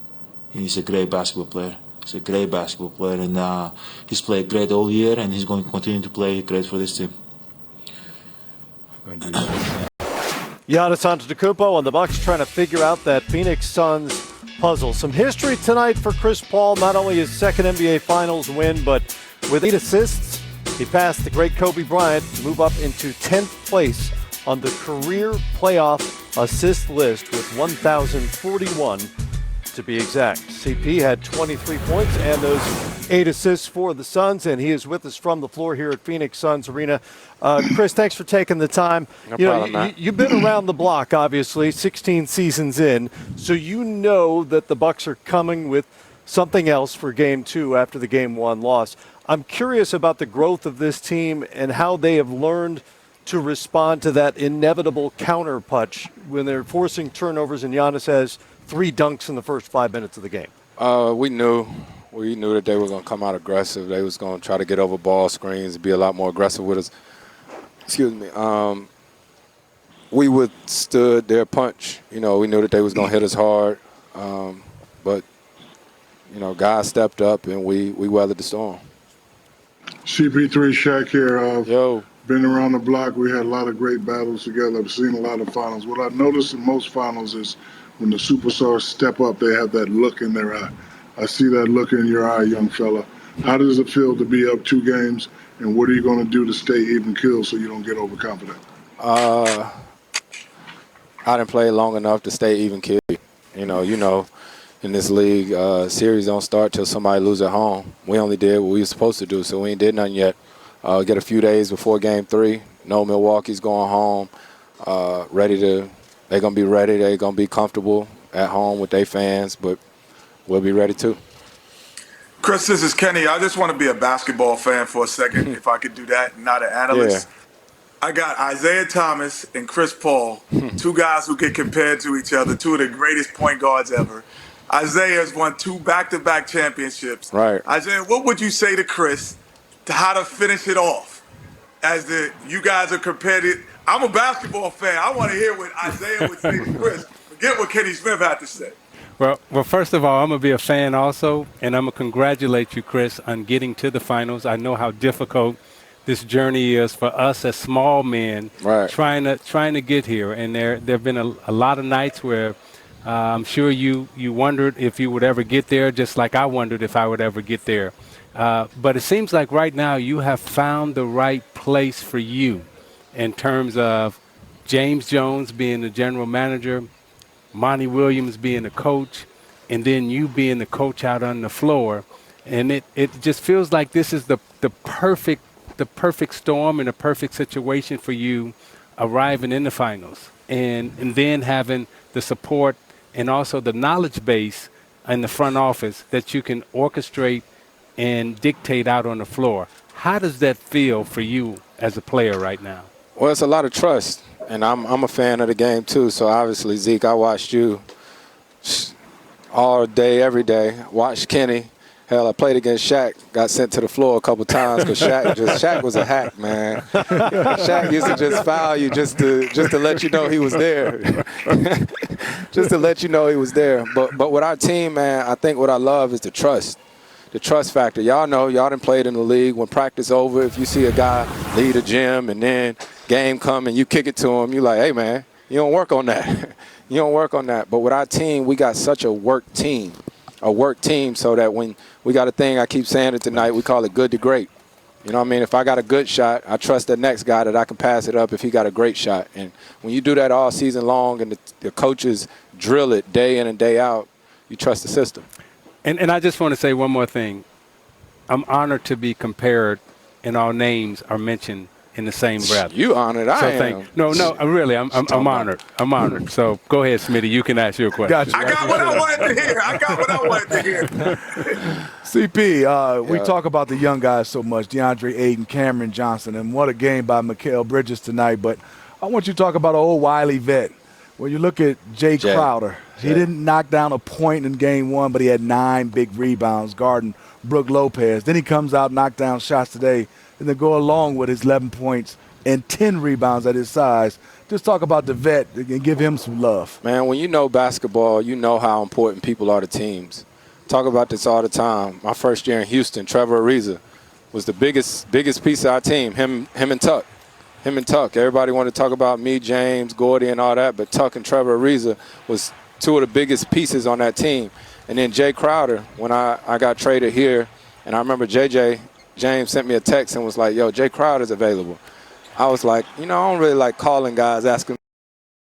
S10: him. He's a great basketball player. He's a great basketball player, and he's played great all year, and he's going to continue to play great for this team.
S1: Giannis Antetokounmpo and the Bucks trying to figure out that Phoenix Suns puzzle. Some history tonight for Chris Paul, not only his second NBA Finals win, but with 8 assists He passed the great Kobe Bryant to move up into 10th place on the career playoff assist list with 1,041 to be exact. CP had 23 points and those 8 assists for the Suns, and he is with us from the floor here at Phoenix Suns Arena. Chris, thanks for taking the time.
S21: No problem, man.
S1: You've been around the block, obviously, 16 seasons in, so you know that the Bucks are coming with something else for Game 2 after the Game 1 loss. I'm curious about the growth of this team and how they have learned to respond to that inevitable counter punch when they're forcing turnovers and Giannis has 3 dunks in the first 5 minutes of the game.
S21: We knew that they were going to come out aggressive. They was going to try to get over ball screens and be a lot more aggressive with us. Excuse me. We withstood their punch. We knew that they was going to hit us hard. But guys stepped up and we weathered the storm.
S4: CP3 Shaq here.
S21: Yo.
S4: Been around the block. We had a lot of great battles together. I've seen a lot of finals. What I've noticed in most finals is when the superstars step up, they have that look in their eye. I see that look in your eye, young fella. How does it feel to be up 2 games, and what are you going to do to stay even keel so you don't get overconfident?
S21: I didn't play long enough to stay even keel. In this league, series don't start till somebody lose at home. We only did what we were supposed to do, so we ain't did nothing yet. Get a few days before Game 3. Know Milwaukee's going home. They're going to be ready. They're going to be comfortable at home with their fans, but we'll be ready too.
S5: Chris, this is Kenny. I just want to be a basketball fan for a second, if I could do that, not an analyst.
S21: Yeah.
S5: I got Isaiah Thomas and Chris Paul, 2 guys who get compared to each other, 2 of the greatest point guards ever. Isaiah has won 2 back-to-back championships.
S21: Right.
S5: Isaiah, what would you say to Chris to how to finish it off? You guys are compared to, I'm a basketball fan. I want to hear what Isaiah would say to Chris. Forget what Kenny Smith had to say.
S3: Well, first of all, I'm going to be a fan also, and I'm going to congratulate you, Chris, on getting to the finals. I know how difficult this journey is for us as small men trying to get here. And there have been a lot of nights where I'm sure you wondered if you would ever get there, just like I wondered if I would ever get there. But it seems like right now you have found the right place for you in terms of James Jones being the general manager, Monty Williams being the coach, and then you being the coach out on the floor. And it just feels like this is the perfect storm and the perfect situation for you arriving in the finals. And then having the support and also the knowledge base in the front office that you can orchestrate and dictate out on the floor. How does that feel for you as a player right now?
S21: Well, it's a lot of trust, and I'm a fan of the game too. So obviously, Zeke, I watched you all day, every day. Watched Kenny. Hell, I played against Shaq. Got sent to the floor a couple times because Shaq was a hack, man. Shaq used to just foul you just to let you know he was there, just to let you know he was there. But with our team, man, I think what I love is the trust. The trust factor. Y'all know, y'all done played in the league. When practice over, if you see a guy leave the gym and then game come and you kick it to him, you like, hey, man, you don't work on that. You don't work on that. But with our team, we got such a work team so that when we got a thing, I keep saying it tonight, we call it good to great. You know what I mean? If I got a good shot, I trust the next guy that I can pass it up if he got a great shot. And when you do that all season long and the coaches drill it day in and day out, you trust the system.
S3: And I just want to say one more thing. I'm honored to be compared, and our names are mentioned in the same breath.
S21: You honored, I am.
S3: No, really, I'm honored. I'm honored. So go ahead, Smitty. You can ask your question.
S5: I got what I wanted to hear.
S2: CP, we talk about the young guys so much, DeAndre Ayton, Cameron Johnson, and what a game by Mikal Bridges tonight. But I want you to talk about an old wily vet. When you look at Jay Crowder, he didn't knock down a point in Game 1, but he had 9 big rebounds guarding Brook Lopez. Then he comes out, knock down shots today, and then go along with his 11 points and 10 rebounds at his size. Just talk about the vet and give him some love.
S21: Man, when you know basketball, you know how important people are to teams. Talk about this all the time. My first year in Houston, Trevor Ariza was the biggest piece of our team, him and Tuck. Everybody wanted to talk about me, James, Gordy, and all that, but Tuck and Trevor Ariza was 2 of the biggest pieces on that team. And then Jay Crowder, when I got traded here, and I remember JJ James sent me a text and was like, yo, Jay Crowder's available. I was like, I don't really like calling guys, asking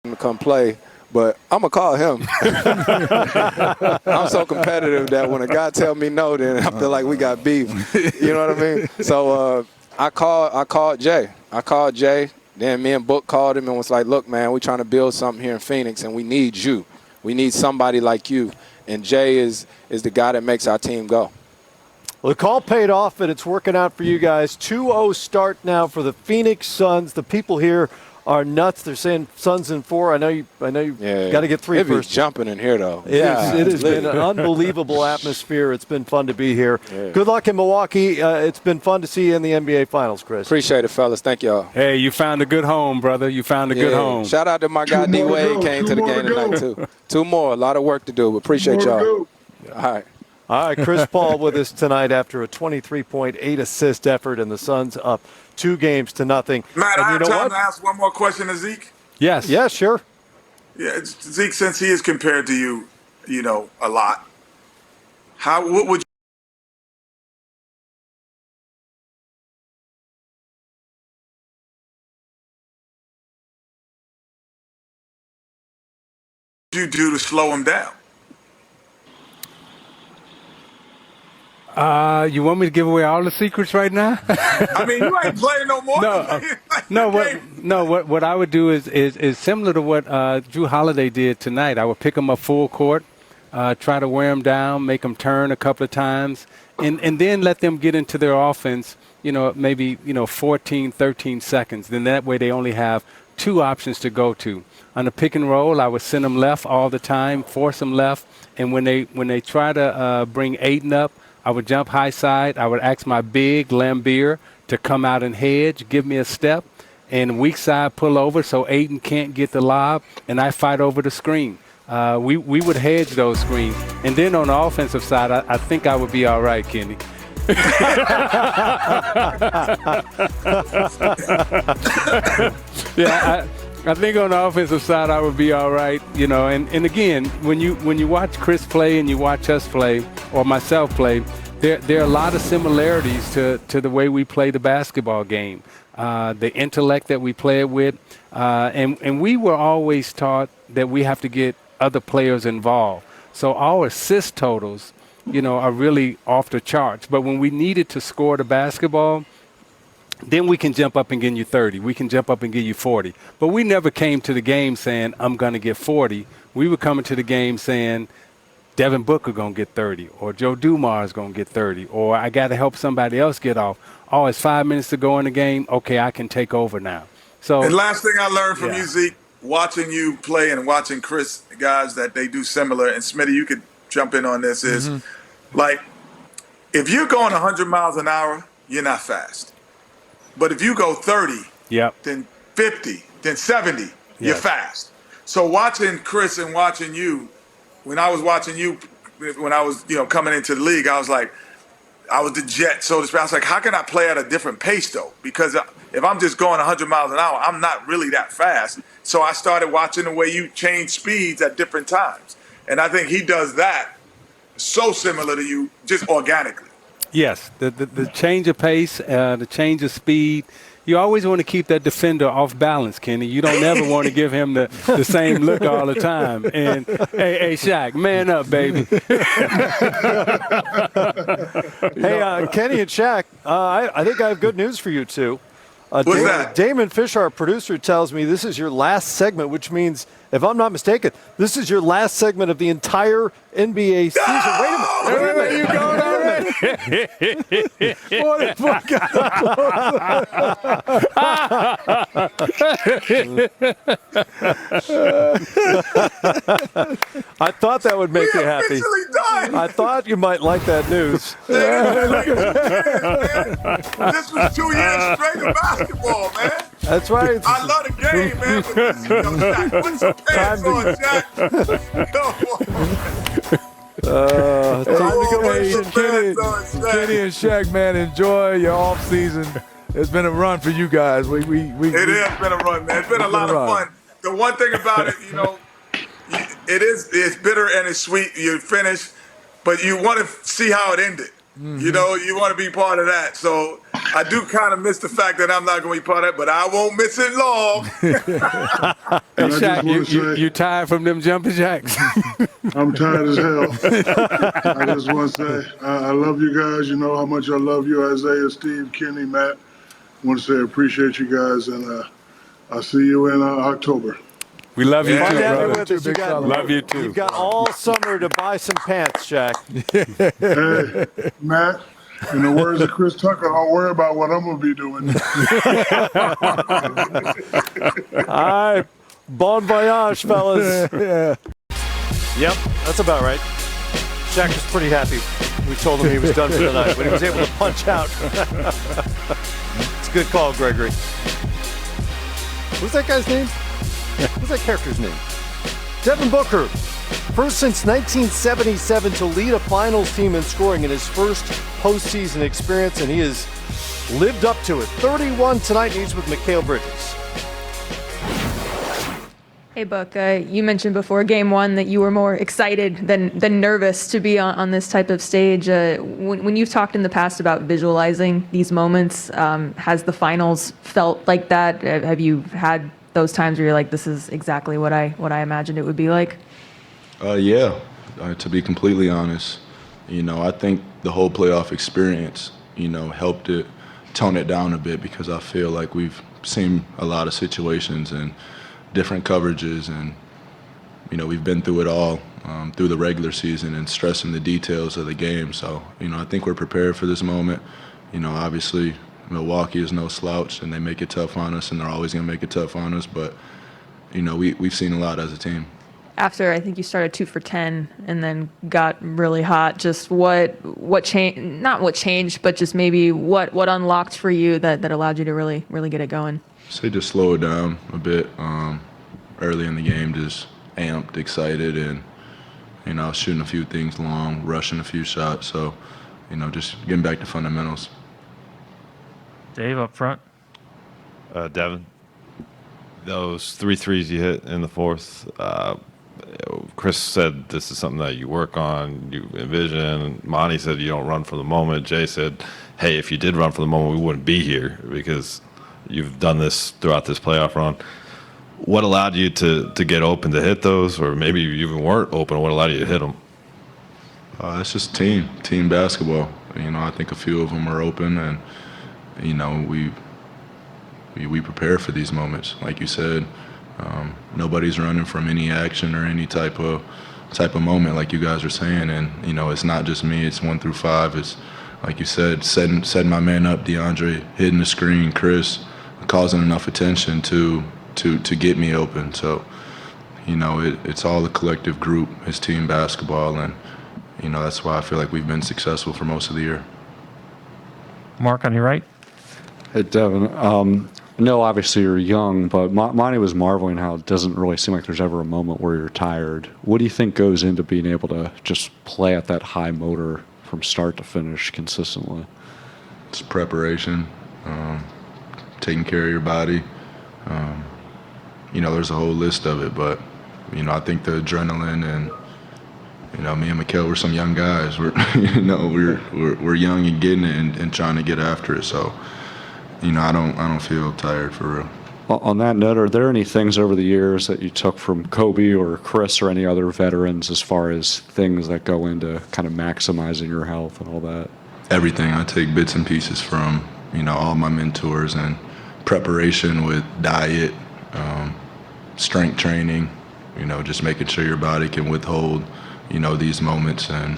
S21: them to come play, but I'm going to call him. I'm so competitive that when a guy tell me no, then I feel like we got beef. You know what I mean? So I called Jay. Then me and Book called him and was like, look, man, we're trying to build something here in Phoenix, and we need you. We need somebody like you. And Jay is the guy that makes our team go.
S1: Well, the call paid off, and it's working out for you guys. 2-0 start now for the Phoenix Suns. The people here are nuts. They're saying Suns in 4. I know you got to get 3 first.
S21: It's jumping in here, though.
S1: It has been an unbelievable atmosphere. It's been fun to be here. Yeah. Good luck in Milwaukee. It's been fun to see you in the NBA Finals, Chris.
S21: Appreciate it, fellas. Thank y'all.
S3: Hey, you found a good home, brother. You found a good home.
S21: Shout out to my guy D-Wade. Came to the game tonight, too. 2 more. A lot of work to do, but appreciate y'all. All
S1: right, Chris Paul with us tonight after a 23.8 assist effort, and the Suns up 2-0.
S5: Matt, I have time to ask one more question to Zeke.
S3: Yes.
S1: Yeah, sure.
S5: Yeah, Zeke, since he is compared to you, a lot, what would you do to slow him down?
S3: You want me to give away all the secrets right now?
S5: I mean, you ain't playing no more.
S3: What I would do is similar to what Drew Holiday did tonight. I would pick him up full court, try to wear him down, make him turn a couple of times, and then let them get into their offense, maybe 14, 13 seconds. Then that way they only have 2 options to go to. On the pick and roll, I would send them left all the time, force them left, and when they try to bring Aiden up, I would jump high side. I would ask my big Lambeer to come out and hedge, give me a step, and weak side pull over so Aiden can't get the lob, and I fight over the screen. We would hedge those screens. And then on the offensive side, I think I would be all right, Kenny. I think on the offensive side I would be all right, And again, when you watch Chris play and you watch us play, or myself play, there are a lot of similarities to the way we play the basketball game, the intellect that we play it with, and we were always taught that we have to get other players involved. So our assist totals, are really off the charts. But when we needed to score the basketball, then we can jump up and give you 30. We can jump up and give you 40. But we never came to the game saying, I'm going to get 40. We were coming to the game saying, Devin Booker going to get 30, or Joe Dumars going to get 30, or I got to help somebody else get off. Oh, it's 5 minutes to go in the game. Okay, I can take over now. So,
S5: and last thing I learned from you, Zeke, watching you play and watching Chris, guys that they do similar, and Smitty, you could jump in on this, is like, if you're going 100 miles an hour, you're not fast. But if you go 30, then 50, then 70, you're fast. So watching Chris and watching you, when I was watching you, when I was coming into the league, I was like, I was the jet, so to speak. I was like, how can I play at a different pace, though? Because if I'm just going 100 miles an hour, I'm not really that fast. So I started watching the way you change speeds at different times. And I think he does that so similar to you, just organically.
S3: Yes, the change of pace, the change of speed. You always want to keep that defender off balance, Kenny. You don't ever want to give him the same look all the time. And, hey, Shaq, man up, baby.
S1: Hey, Kenny and Shaq, I think I have good news for you two.
S5: What's that?
S1: Damon Fisher, our producer, tells me this is your last segment, which means, if I'm not mistaken, this is your last segment of the entire NBA season.
S5: No!
S1: Wait a minute. You going already? What the fuck? I thought that would make you happy.
S5: Done.
S1: I thought you might like that news.
S5: This was 2 years straight of basketball, man.
S1: That's right.
S5: I love the game, man. But Shaq, put some pants on, Shaq. Come on.
S2: Time to go. Kenny and Shaq, man, enjoy your off season. It's been a run for you guys.
S5: It has been a run, man. It's been a lot of fun. The one thing about it, it's bitter and it's sweet. You finish, but you want to see how it ended. You know, you want to be part of that. So I do kind of miss the fact that I'm not going to be part of it, but I won't miss it long.
S3: Hey, Shaq, you tired from them jumping jacks?
S4: I'm tired as hell. I just want to say I love you guys. You know how much I love you, Isaiah, Steve, Kenny, Matt. I want to say I appreciate you guys, and I'll see you in October.
S3: We love you
S1: Fun
S3: too,
S1: to have you
S3: brother.
S1: with us. You got,
S3: Love you too.
S1: You've got all summer to buy some pants, Shaq.
S4: Hey, Matt, in the words of Chris Tucker, don't worry about what I'm going to be doing.
S1: All right. Bon voyage, fellas. Yep, that's about right. Shaq was pretty happy. We told him he was done for the night, but he was able to punch out. It's a good call, Gregory. Who's that guy's name? What's that character's name? Devin Booker. First since 1977 to lead a finals team in scoring in his first postseason experience, and he has lived up to it. 31 tonight, and he's with Mikal Bridges.
S8: Hey, Book, you mentioned before game one that you were more excited than nervous to be on this type of stage. When you've talked in the past about visualizing these moments, has the finals felt like that? Have you had those times where you're like, this is exactly what I imagined it would be like?
S11: Yeah, to be completely honest. You know, I think the whole playoff experience, you know, helped it tone it down a bit, because I feel like we've seen a lot of situations and different coverages, and you know, we've been through it all through the regular season and stressing the details of the game. So, you know, I think we're prepared for this moment. You know, obviously Milwaukee is no slouch, and they make it tough on us, and they're always going to make it tough on us. But, you know, we've seen a lot as a team.
S8: After I think you started 2 for 10 and then got really hot, just what changed? Not what changed, but just maybe what unlocked for you that allowed you to really get it going.
S11: Say just slow it down a bit. Early in the game, just amped, excited, and you know, shooting a few things long, rushing a few shots. So, you know, just getting back to fundamentals.
S13: Dave up front.
S14: Devin, those 3 threes you hit in the fourth, Chris said this is something that you work on, you envision. Monty said you don't run for the moment. Jay said, hey, if you did run for the moment, we wouldn't be here, because you've done this throughout this playoff run. What allowed you to get open to hit those, or maybe you even weren't open? What allowed you to hit them?
S11: It's just team basketball. You know, I think a few of them are open, and you know, we prepare for these moments. Like you said, nobody's running from any action or any type of moment, like you guys are saying. And you know, it's not just me. It's 1 through 5. It's like you said, setting my man up, DeAndre, hitting the screen, Chris, causing enough attention to get me open. So, you know, it's all the collective group. It's team basketball, and you know, that's why I feel like we've been successful for most of the year.
S13: Mark on your right.
S23: Hey, Devin. I know obviously you're young, but Monty was marveling how it doesn't really seem like there's ever a moment where you're tired. What do you think goes into being able to just play at that high motor from start to finish consistently?
S11: It's preparation, taking care of your body. You know, there's a whole list of it, but you know, I think the adrenaline, and you know, me and Mikal, we're some young guys. We're you know, we're young and getting it and trying to get after it. So, you know, I don't feel tired for real.
S23: On that note, are there any things over the years that you took from Kobe or Chris or any other veterans as far as things that go into kind of maximizing your health and all that?
S11: Everything. I take bits and pieces from, you know, all my mentors, and preparation with diet, strength training, you know, just making sure your body can withhold, you know, these moments. And,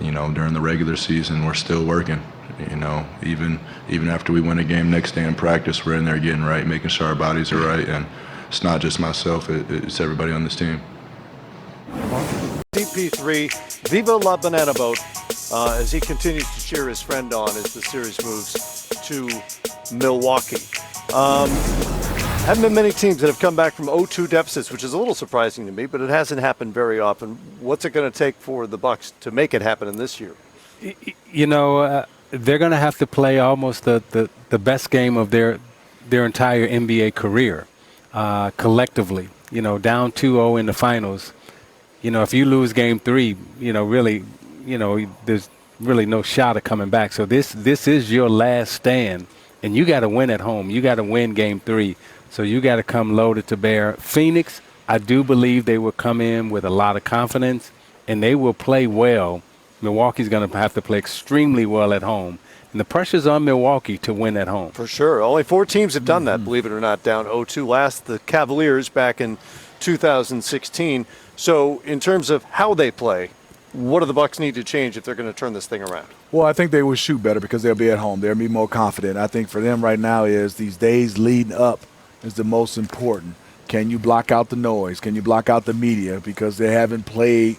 S11: you know, during the regular season, we're still working. You know, even after we win a game next day in practice, we're in there getting right, making sure our bodies are right. And it's not just myself, it's everybody on this team.
S1: CP3, Viva La Banana Boat, as he continues to cheer his friend on as the series moves to Milwaukee. Haven't been many teams that have come back from 0-2 deficits, which is a little surprising to me, but it hasn't happened very often. What's it going to take for the Bucks to make it happen in this year?
S3: You know, they're going to have to play almost the best game of their entire NBA career collectively. You know, down 2-0 in the finals. You know, if you lose game 3, you know, really, you know, there's really no shot of coming back. So this is your last stand, and you got to win at home. You got to win Game 3. So you got to come loaded to bear. Phoenix, I do believe they will come in with a lot of confidence, and they will play well. Milwaukee's going to have to play extremely well at home. And the pressure's on Milwaukee to win at home.
S1: For sure. Only 4 teams have done that, believe it or not, down 0-2. Last, the Cavaliers back in 2016. So in terms of how they play, what do the Bucks need to change if they're going to turn this thing around?
S2: Well, I think they will shoot better because they'll be at home. They'll be more confident. I think for them right now is these days leading up is the most important. Can you block out the noise? Can you block out the media? Because they haven't played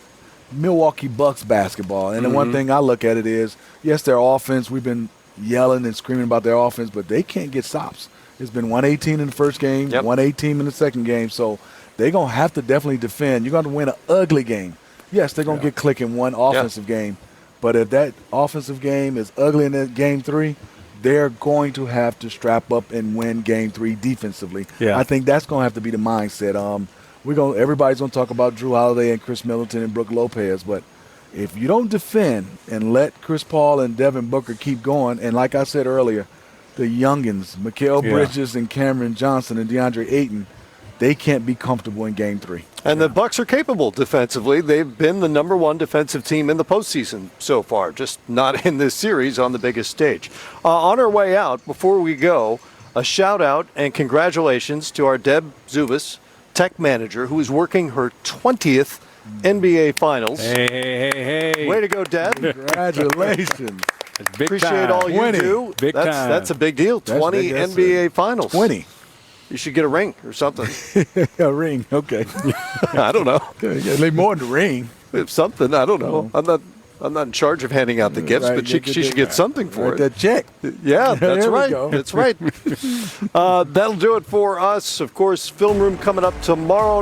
S2: Milwaukee Bucks basketball. And the one thing I look at it is, yes, their offense, we've been yelling and screaming about their offense, but they can't get stops. It's been 118 in the first game, 118 in the second game. So they're going to have to definitely defend. You're going to win an ugly game. Yes, they're going to get click in one offensive game. But if that offensive game is ugly in that Game 3, they're going to have to strap up and win Game 3 defensively.
S3: Yeah.
S2: I think that's going to have to be the mindset. Everybody's going to talk about Drew Holiday and Chris Middleton and Brook Lopez, but if you don't defend and let Chris Paul and Devin Booker keep going, and like I said earlier, the youngins, Mikal Bridges and Cameron Johnson and DeAndre Ayton, they can't be comfortable in Game 3.
S1: And the Bucks are capable defensively. They've been the #1 defensive team in the postseason so far, just not in this series on the biggest stage. On our way out, before we go, a shout out and congratulations to our Deb Zubas, tech manager, who is working her 20th NBA Finals.
S3: Hey.
S1: Way to go, Deb.
S2: Congratulations.
S1: Appreciate all you do.
S3: Big time.
S1: That's a big deal. 20 NBA Finals.
S2: 20.
S1: You should get a ring or something.
S2: A ring, okay.
S1: I don't know.
S2: Maybe more than a ring.
S1: Something, I don't know. I'm not in charge of handing out the gifts, but she should get something for it.
S2: That check.
S1: Yeah, that's
S2: There we
S1: right.
S2: go.
S1: That's right. That'll do it for us. Of course, Film Room coming up tomorrow.